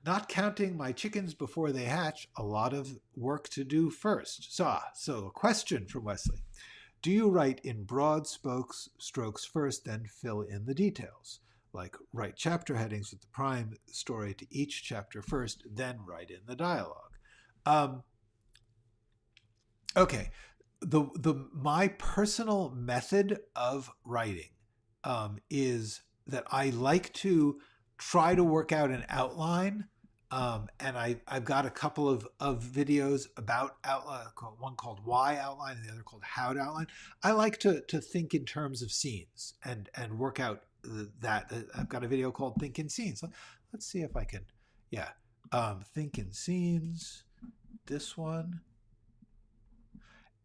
not counting my chickens before they hatch, a lot of work to do first. So a question from Wesley. Do you write in broad strokes first, then fill in the details? Like write chapter headings with the prime story to each chapter first, then write in the dialogue. Okay, my personal method of writing is that I like to try to work out an outline, and I've got a couple of videos about outline, one called Why Outline and the other called How to Outline. I like to think in terms of scenes and work out that. I've got a video called Think in Scenes. Let's see if I can, Think in Scenes, this one,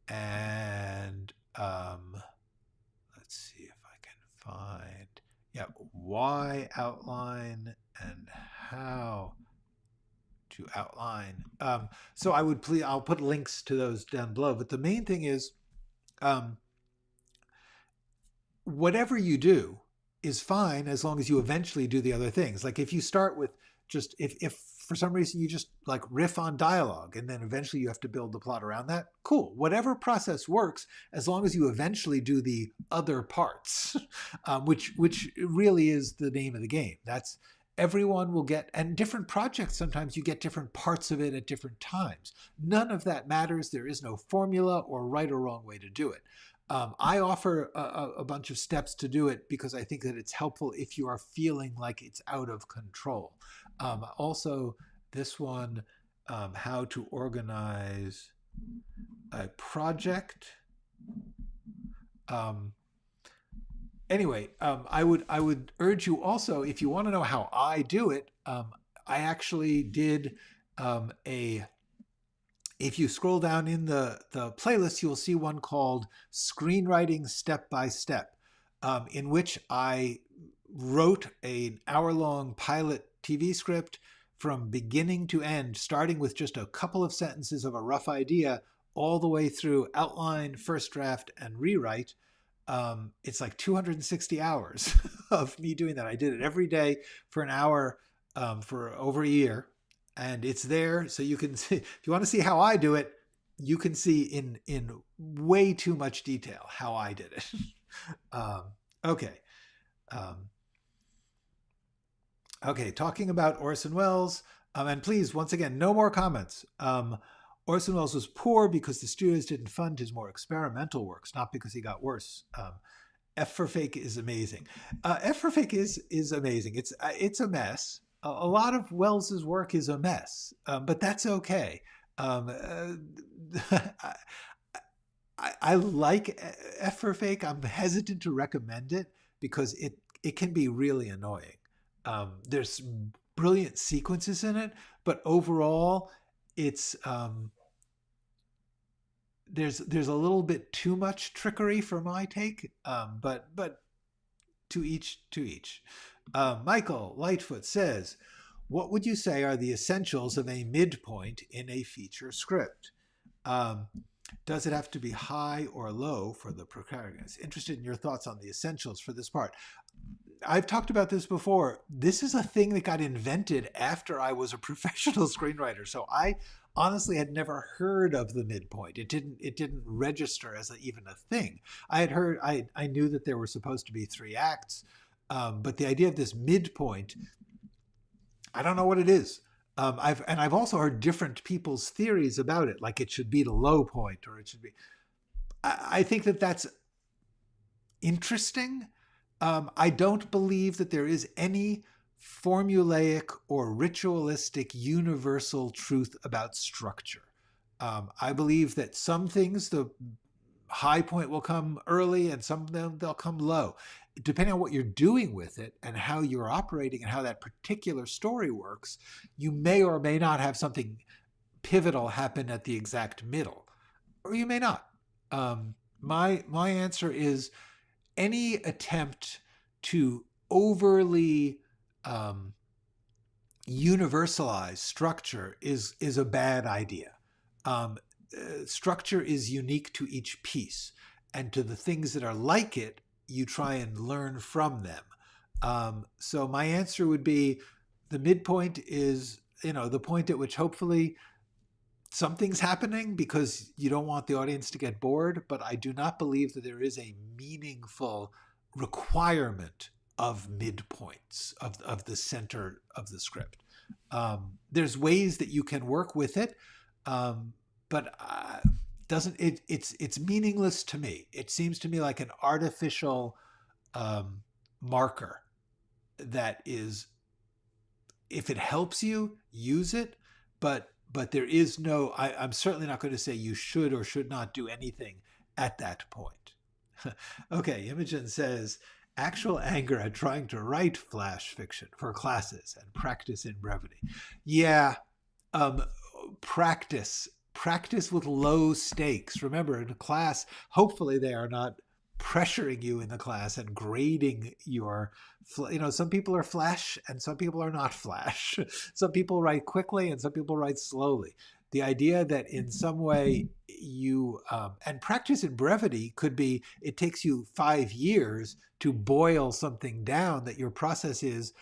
and let's see if I can find, Why Outline and How to Outline. So I'll put links to those down below, but the main thing is, whatever you do is fine as long as you eventually do the other things. Like if you start with just, if for some reason you just like riff on dialogue and then eventually you have to build the plot around that, cool. Whatever process works as long as you eventually do the other parts, which really is the name of the game. That's, everyone will get, and different projects, sometimes you get different parts of it at different times. None of that matters. There is no formula or right or wrong way to do it. I offer a bunch of steps to do it because I think that it's helpful if you are feeling like it's out of control. Also, this one, How to Organize a Project. Anyway, I would urge you also, if you want to know how I do it, I actually did if you scroll down in the playlist, you'll see one called Screenwriting Step by Step, in which I wrote an hour-long pilot TV script from beginning to end, starting with just a couple of sentences of a rough idea, all the way through outline, first draft, and rewrite. It's like 260 hours of me doing that. I did it every day for an hour for over a year. And it's there, so you can see, if you want to see how I do it, you can see in way too much detail how I did it. Okay. Okay, talking about Orson Welles, and please, once again, no more comments. Orson Welles was poor because the studios didn't fund his more experimental works, not because he got worse. F for Fake is amazing. F for Fake is amazing. It's a mess. A lot of Wells's work is a mess, but that's okay. I like F for Fake. I'm hesitant to recommend it because it can be really annoying. There's brilliant sequences in it, but overall, it's there's a little bit too much trickery for my take. But to each. Michael Lightfoot says, what would you say are the essentials of a midpoint in a feature script? Does it have to be high or low for the protagonist? Interested in your thoughts on the essentials for this part. I've talked about this before. This is a thing that got invented after I was a professional screenwriter. So I honestly had never heard of the midpoint. It didn't register as even a thing. I knew that there were supposed to be 3 acts. But the idea of this midpoint, I don't know what it is. I've also heard different people's theories about it, like it should be the low point, or it should be. I think that that's interesting. I don't believe that there is any formulaic or ritualistic universal truth about structure. I believe that some things, the high point will come early and some of them they'll come low. Depending on what you're doing with it and how you're operating and how that particular story works, you may or may not have something pivotal happen at the exact middle, or you may not. My answer is any attempt to overly universalize structure is a bad idea. Structure is unique to each piece, and to the things that are like it, you try and learn from them. So my answer would be the midpoint is, the point at which hopefully something's happening because you don't want the audience to get bored, but I do not believe that there is a meaningful requirement of midpoints of the center of the script. There's ways that you can work with it, but doesn't it's meaningless to me. It seems to me like an artificial marker that is, if it helps you, use it, but there is no, I'm certainly not going to say you should or should not do anything at that point. Okay, Imogen says, actual anger at trying to write flash fiction for classes and practice in brevity. Yeah, practice with low stakes. Remember, in a class, hopefully they are not pressuring you in the class and grading your, some people are flash and some people are not flash. Some people write quickly and some people write slowly. The idea that in some way you, and practice in brevity could be, it takes you 5 years to boil something down, that your process is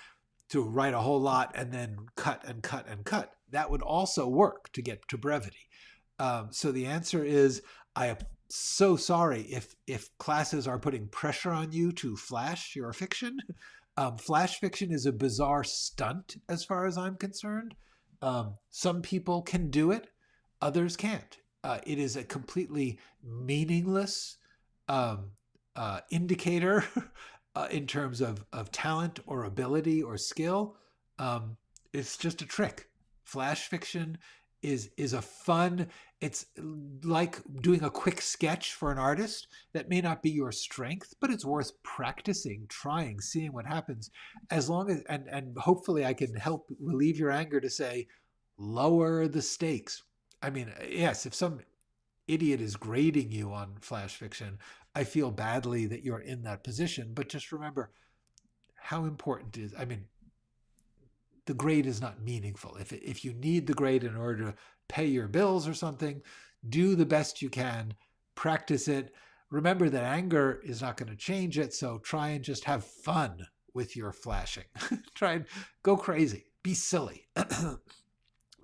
to write a whole lot and then cut and cut and cut. That would also work to get to brevity. So the answer is, I am so sorry if classes are putting pressure on you to flash your fiction. Flash fiction is a bizarre stunt as far as I'm concerned. Some people can do it, others can't. It is a completely meaningless indicator in terms of talent or ability or skill. It's just a trick. Flash fiction is a fun, it's like doing a quick sketch for an artist that may not be your strength, but it's worth practicing, trying, seeing what happens, as long as, and hopefully I can help relieve your anger to say, lower the stakes. I mean, yes, if some idiot is grading you on flash fiction, I feel badly that you're in that position, but just remember how important it is. I mean, the grade is not meaningful. If you need the grade in order to pay your bills or something, do the best you can, practice it. Remember that anger is not going to change it, so try and just have fun with your flashing. Try and go crazy, be silly,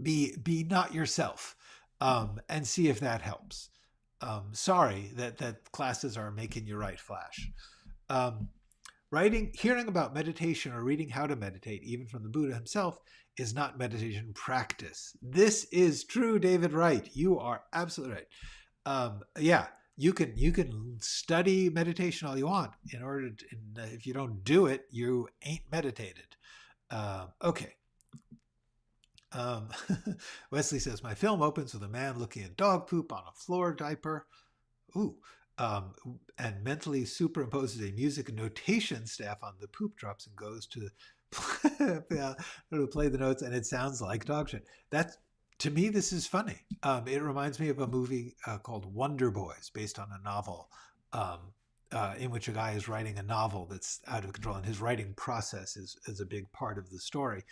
be not yourself, and see if that helps. Sorry that classes are making you write flash. Hearing about meditation or reading how to meditate, even from the Buddha himself, is not meditation practice. This is true, David Wright. You are absolutely right. Yeah, you can study meditation all you want. In order to, if you don't do it, you ain't meditated. Okay. Wesley says, my film opens with a man looking at dog poop on a floor diaper. Ooh. And mentally superimposes a music notation staff on the poop drops and goes to play the notes, and it sounds like dog shit. That's, to me, this is funny. It reminds me of a movie called Wonder Boys, based on a novel in which a guy is writing a novel that's out of control, and his writing process is a big part of the story.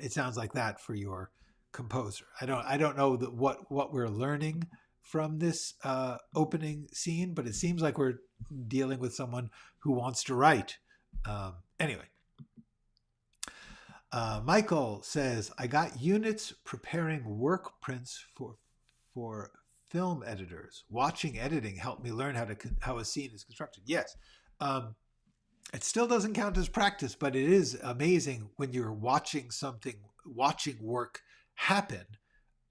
It sounds like that for your composer. I don't know what we're learning from this opening scene, but it seems like we're dealing with someone who wants to write. Anyway, Michael says, I got units preparing work prints for film editors. Watching editing helped me learn how a scene is constructed. Yes. It still doesn't count as practice, but it is amazing when you're watching work happen,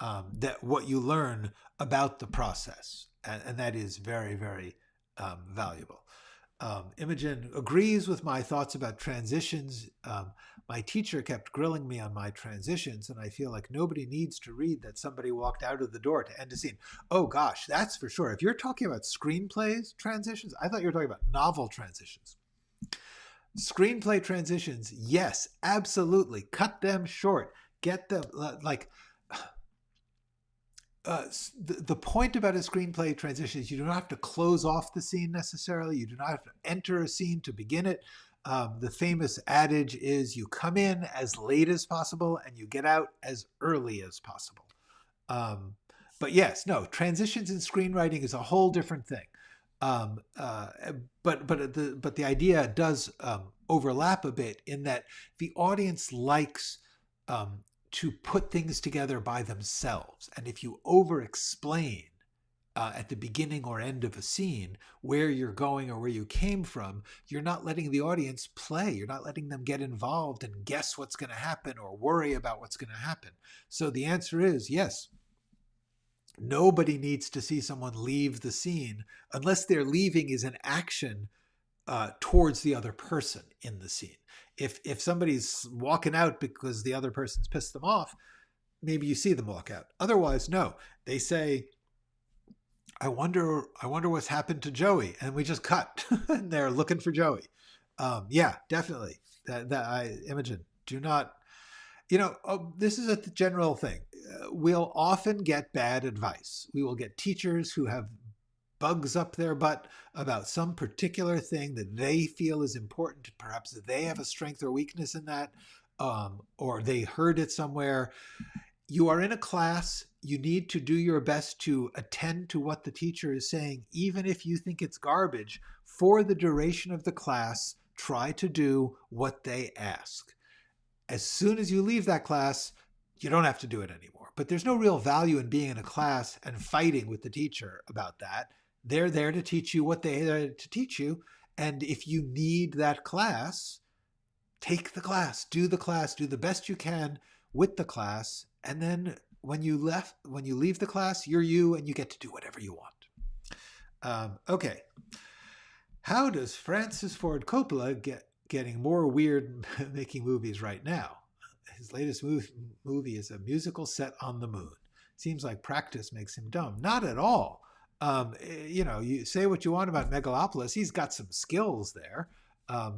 that what you learn about the process. And that is very, very valuable. Imogen agrees with my thoughts about transitions. My teacher kept grilling me on my transitions, and I feel like nobody needs to read that somebody walked out of the door to end a scene. Oh gosh, that's for sure. If you're talking about screenplays transitions, I thought you were talking about novel transitions. Screenplay transitions, yes, absolutely. Cut them short. Get them the point about a screenplay transition is you don't have to close off the scene necessarily. You do not have to enter a scene to begin it. The famous adage is you come in as late as possible and you get out as early as possible. But yes, no, transitions in screenwriting is a whole different thing. But the idea does overlap a bit in that the audience likes to put things together by themselves. And if you over-explain at the beginning or end of a scene where you're going or where you came from, you're not letting the audience play. You're not letting them get involved and guess what's going to happen or worry about what's going to happen. So the answer is yes. Nobody needs to see someone leave the scene unless their leaving is an action towards the other person in the scene. If somebody's walking out because the other person's pissed them off, maybe you see them walk out. Otherwise, no. They say, I wonder what's happened to Joey, and we just cut, and they're looking for Joey. Yeah, definitely. Imogen, do not. This is a general thing. We'll often get bad advice. We will get teachers who have bugs up their butt about some particular thing that they feel is important. Perhaps they have a strength or weakness in that, or they heard it somewhere. You are in a class. You need to do your best to attend to what the teacher is saying, even if you think it's garbage. For the duration of the class, try to do what they ask. As soon as you leave that class, you don't have to do it anymore. But there's no real value in being in a class and fighting with the teacher about that. They're there to teach you what they're there to teach you. And if you need that class, take the class, do the best you can with the class. And then when you leave the class, you're you and you get to do whatever you want. Okay. How does Francis Ford Coppola getting more weird making movies right now? His latest movie is a musical set on the moon. Seems like practice makes him dumb. Not at all. You say what you want about Megalopolis. He's got some skills there.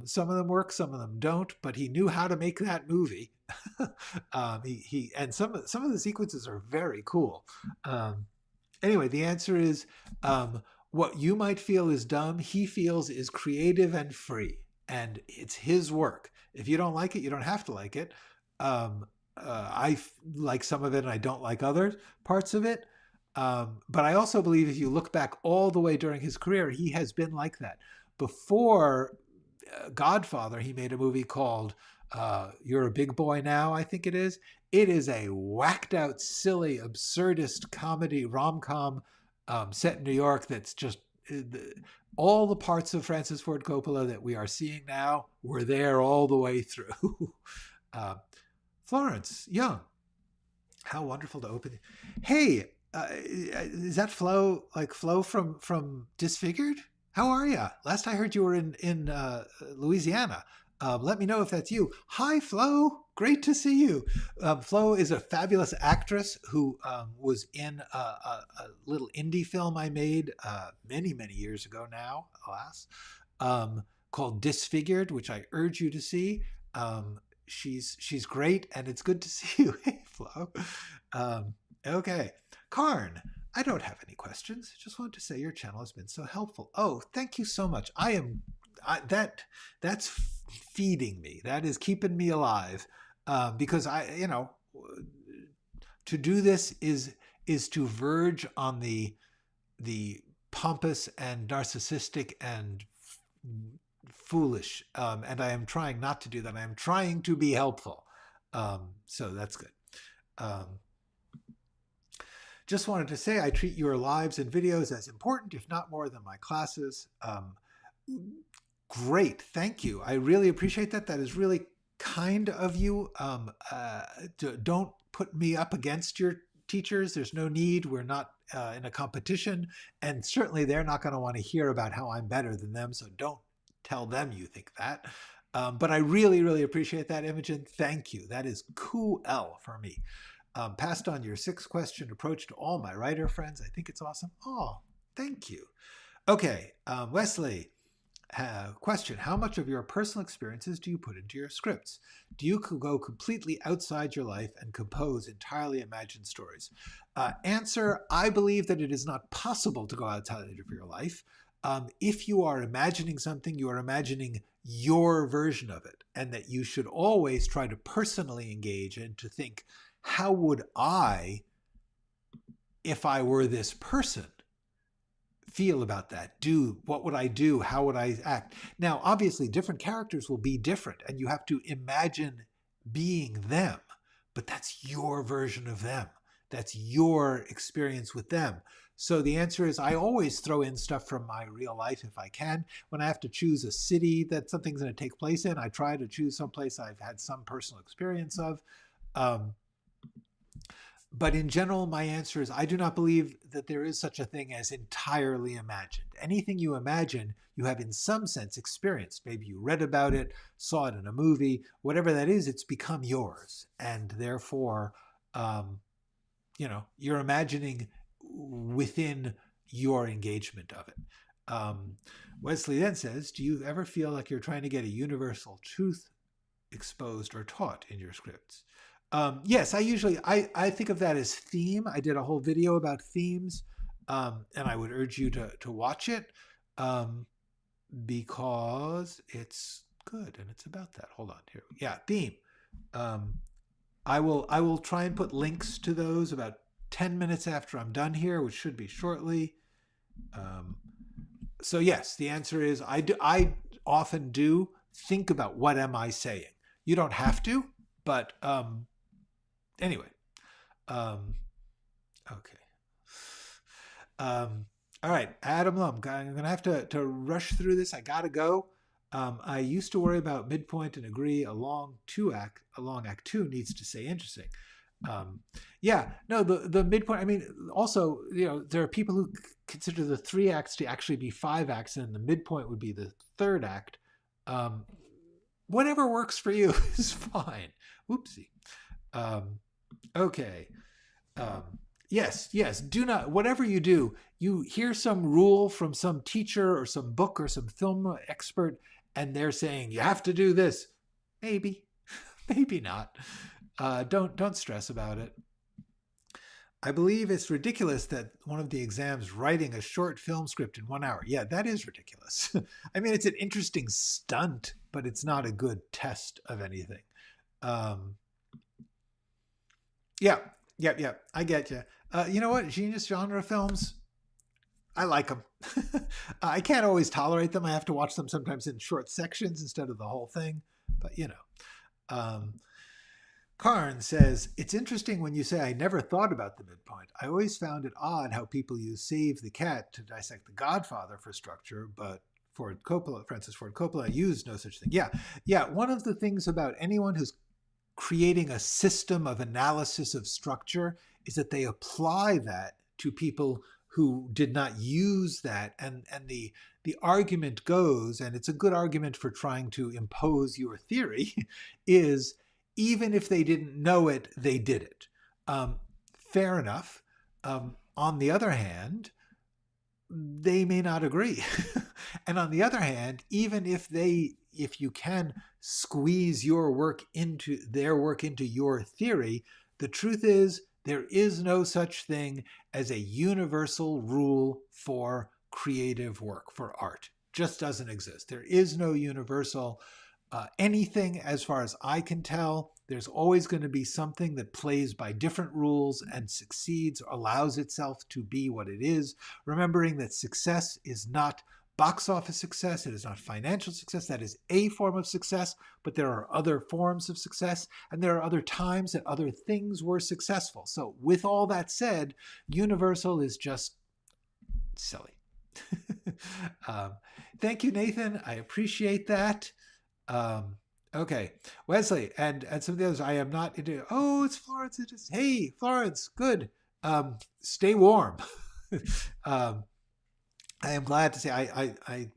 Some of them work, some of them don't, but he knew how to make that movie. And some of the sequences are very cool. Anyway, the answer is what you might feel is dumb, he feels is creative and free, and it's his work. If you don't like it, you don't have to like it. I like some of it and I don't like other parts of it. But I also believe if you look back all the way during his career, he has been like that. Before Godfather, he made a movie called You're a Big Boy Now, I think it is. It is a whacked out, silly, absurdist comedy rom-com set in New York that's just all the parts of Francis Ford Coppola that we are seeing now were there all the way through. Florence Young, how wonderful to open. Hey, is that Flo from Disfigured? How are you? Last I heard you were in Louisiana. Let me know if that's you. Hi, Flo. Great to see you. Flo is a fabulous actress who was in a little indie film I made many, many years ago now, alas, called Disfigured, which I urge you to see. She's great, and it's good to see you. Hey, Flo. Okay. Karn, I don't have any questions. Just wanted to say your channel has been so helpful. Oh, thank you so much. That's feeding me. That is keeping me alive. Because to do this is to verge on the pompous and narcissistic and foolish. And I am trying not to do that. I am trying to be helpful. So that's good. Just wanted to say I treat your lives and videos as important, if not more than my classes. Great. Thank you. I really appreciate that. That is really kind of you. Don't put me up against your teachers. There's no need. We're not in a competition. And certainly they're not going to want to hear about how I'm better than them. So don't tell them you think that. But I really, really appreciate that, Imogen. Thank you. That is cool for me. Passed on your 6-question approach to all my writer friends. I think it's awesome. Oh, thank you. Okay, Wesley. Question: how much of your personal experiences do you put into your scripts? Do you go completely outside your life and compose entirely imagined stories? Answer: I believe that it is not possible to go outside of your life. If you are imagining something, you are imagining your version of it, and that you should always try to personally engage and to think, how would I, if I were this person, feel about that? What would I do? How would I act? Now, obviously, different characters will be different, and you have to imagine being them, but that's your version of them. That's your experience with them. So the answer is I always throw in stuff from my real life if I can. When I have to choose a city that something's going to take place in, I try to choose someplace I've had some personal experience of. But in general, my answer is I do not believe that there is such a thing as entirely imagined. Anything you imagine, you have in some sense experienced. Maybe you read about it, saw it in a movie, whatever that is, it's become yours. And therefore, you're imagining within your engagement of it. Wesley then says, do you ever feel like you're trying to get a universal truth exposed or taught in your scripts? Yes, I think of that as theme. I did a whole video about themes, and I would urge you to watch it because it's good and it's about that. Hold on here. Yeah, theme. I will try and put links to those about 10 minutes after I'm done here, which should be shortly. So yes, the answer is I often do think about what am I saying. You don't have to, but anyway, okay. All right, Adam Lum, I'm going to have to rush through this. I got to go. I used to worry about midpoint and agree a long act 2 needs to stay interesting. The midpoint, I mean, also, there are people who consider the 3 acts to actually be 5 acts, and the midpoint would be the 3rd act. Whatever works for you is fine. Whoopsie. Okay. Yes. Do not, whatever you do, you hear some rule from some teacher or some book or some film expert, and they're saying, you have to do this. Maybe, maybe not. Don't stress about it. I believe it's ridiculous that one of the exams writing a short film script in 1 hour. Yeah, that is ridiculous. I mean, it's an interesting stunt, but it's not a good test of anything. Yeah. I get you. You know what? Genius genre films, I like them. I can't always tolerate them. I have to watch them sometimes in short sections instead of the whole thing. But, Karn says, it's interesting when you say I never thought about the midpoint. I always found it odd how people use Save the Cat to dissect The Godfather for structure, but Francis Ford Coppola used no such thing. Yeah. One of the things about anyone who's creating a system of analysis of structure is that they apply that to people who did not use that. And the argument goes, and it's a good argument for trying to impose your theory, is even if they didn't know it, they did it. Fair enough. On the other hand, they may not agree. And on the other hand, even if you can squeeze your work into their work into your theory, the truth is there is no such thing as a universal rule for creative work, for art. Just doesn't exist. There is no universal anything as far as I can tell. There's always going to be something that plays by different rules and succeeds, allows itself to be what it is, remembering that success is not box office success. It is not financial success. That is a form of success, but there are other forms of success, and there are other times that other things were successful. So with all that said, universal is just silly. um, thank you, Nathan. I appreciate that. Okay, Wesley and some of the others. I am not into. Oh, it's Florence. It is. Hey, Florence. Good. Stay warm. um, I am glad to say I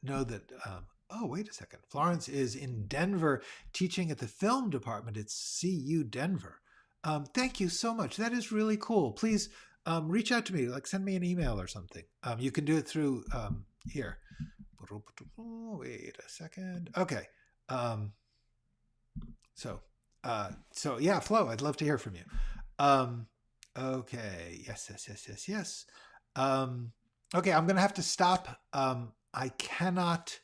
know that. Oh, wait a second. Florence is in Denver teaching at the film department at CU Denver. Thank you so much. That is really cool. Please reach out to me. Like send me an email or something. You can do it through here. Wait a second. Okay. So yeah, Flo, I'd love to hear from you. Okay. Yes. Okay, I'm gonna have to stop. I cannot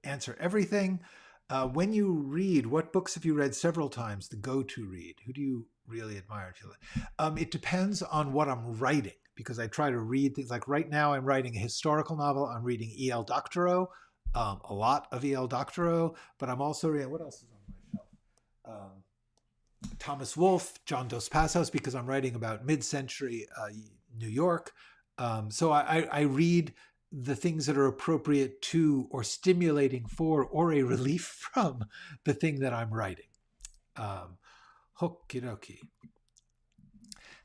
answer everything. When you read, what books have you read several times? The go-to read. Who do you really admire? It depends on what I'm writing, because I try to read things. Like right now, I'm writing a historical novel. I'm reading E.L. Doctorow, a lot of E.L. Doctorow, but I'm also reading, what else is on my shelf? Thomas Wolfe, John Dos Passos, because I'm writing about mid-century New York. So I read the things that are appropriate to or stimulating for or a relief from the thing that I'm writing. Okie dokie.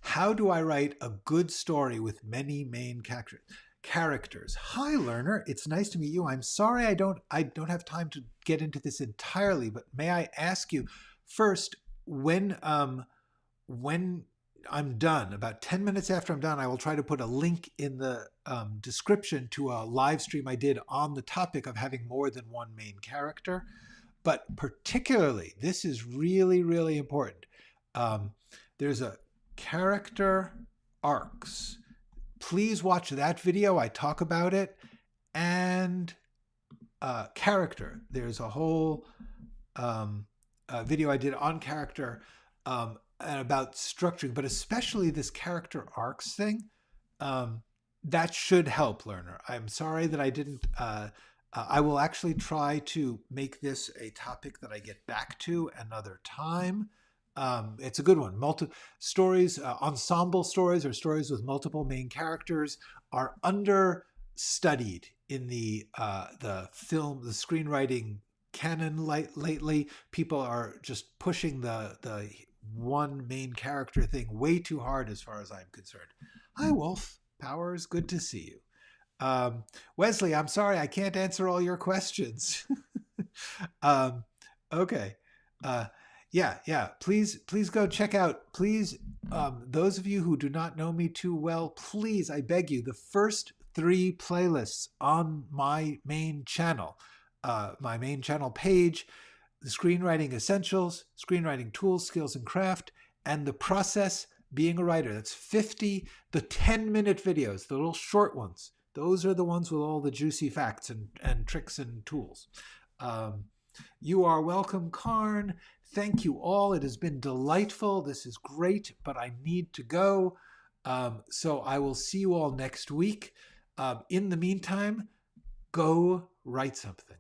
How do I write a good story with many main characters? Hi, learner. It's nice to meet you. I'm sorry I don't have time to get into this entirely, but may I ask you first, when I'm done, about 10 minutes after I'm done, I will try to put a link in the description to a live stream I did on the topic of having more than one main character. But particularly, this is really, really important. There's a character arcs. Please watch that video. I talk about it. And character. There's a whole video I did on character and about structuring, but especially this character arcs thing. That should help, learner. I'm sorry that I didn't. I will actually try to make this a topic that I get back to another time. It's a good one. Stories, ensemble stories, or stories with multiple main characters are understudied in the film, the screenwriting canon lately. People are just pushing the one main character thing way too hard, as far as I'm concerned. Hi, Wolf. Powers, good to see you. Wesley, I'm sorry I can't answer all your questions. Okay. Yeah. Please go check out. Please, those of you who do not know me too well, please, I beg you, the first 3 playlists on my main channel page, the Screenwriting Essentials, Screenwriting Tools, Skills, and Craft, and the Process Being a Writer. That's 50, the 10-minute videos, the little short ones. Those are the ones with all the juicy facts and tricks and tools. You are welcome, Karn. Thank you all. It has been delightful. This is great, but I need to go. So I will see you all next week. In the meantime, go write something.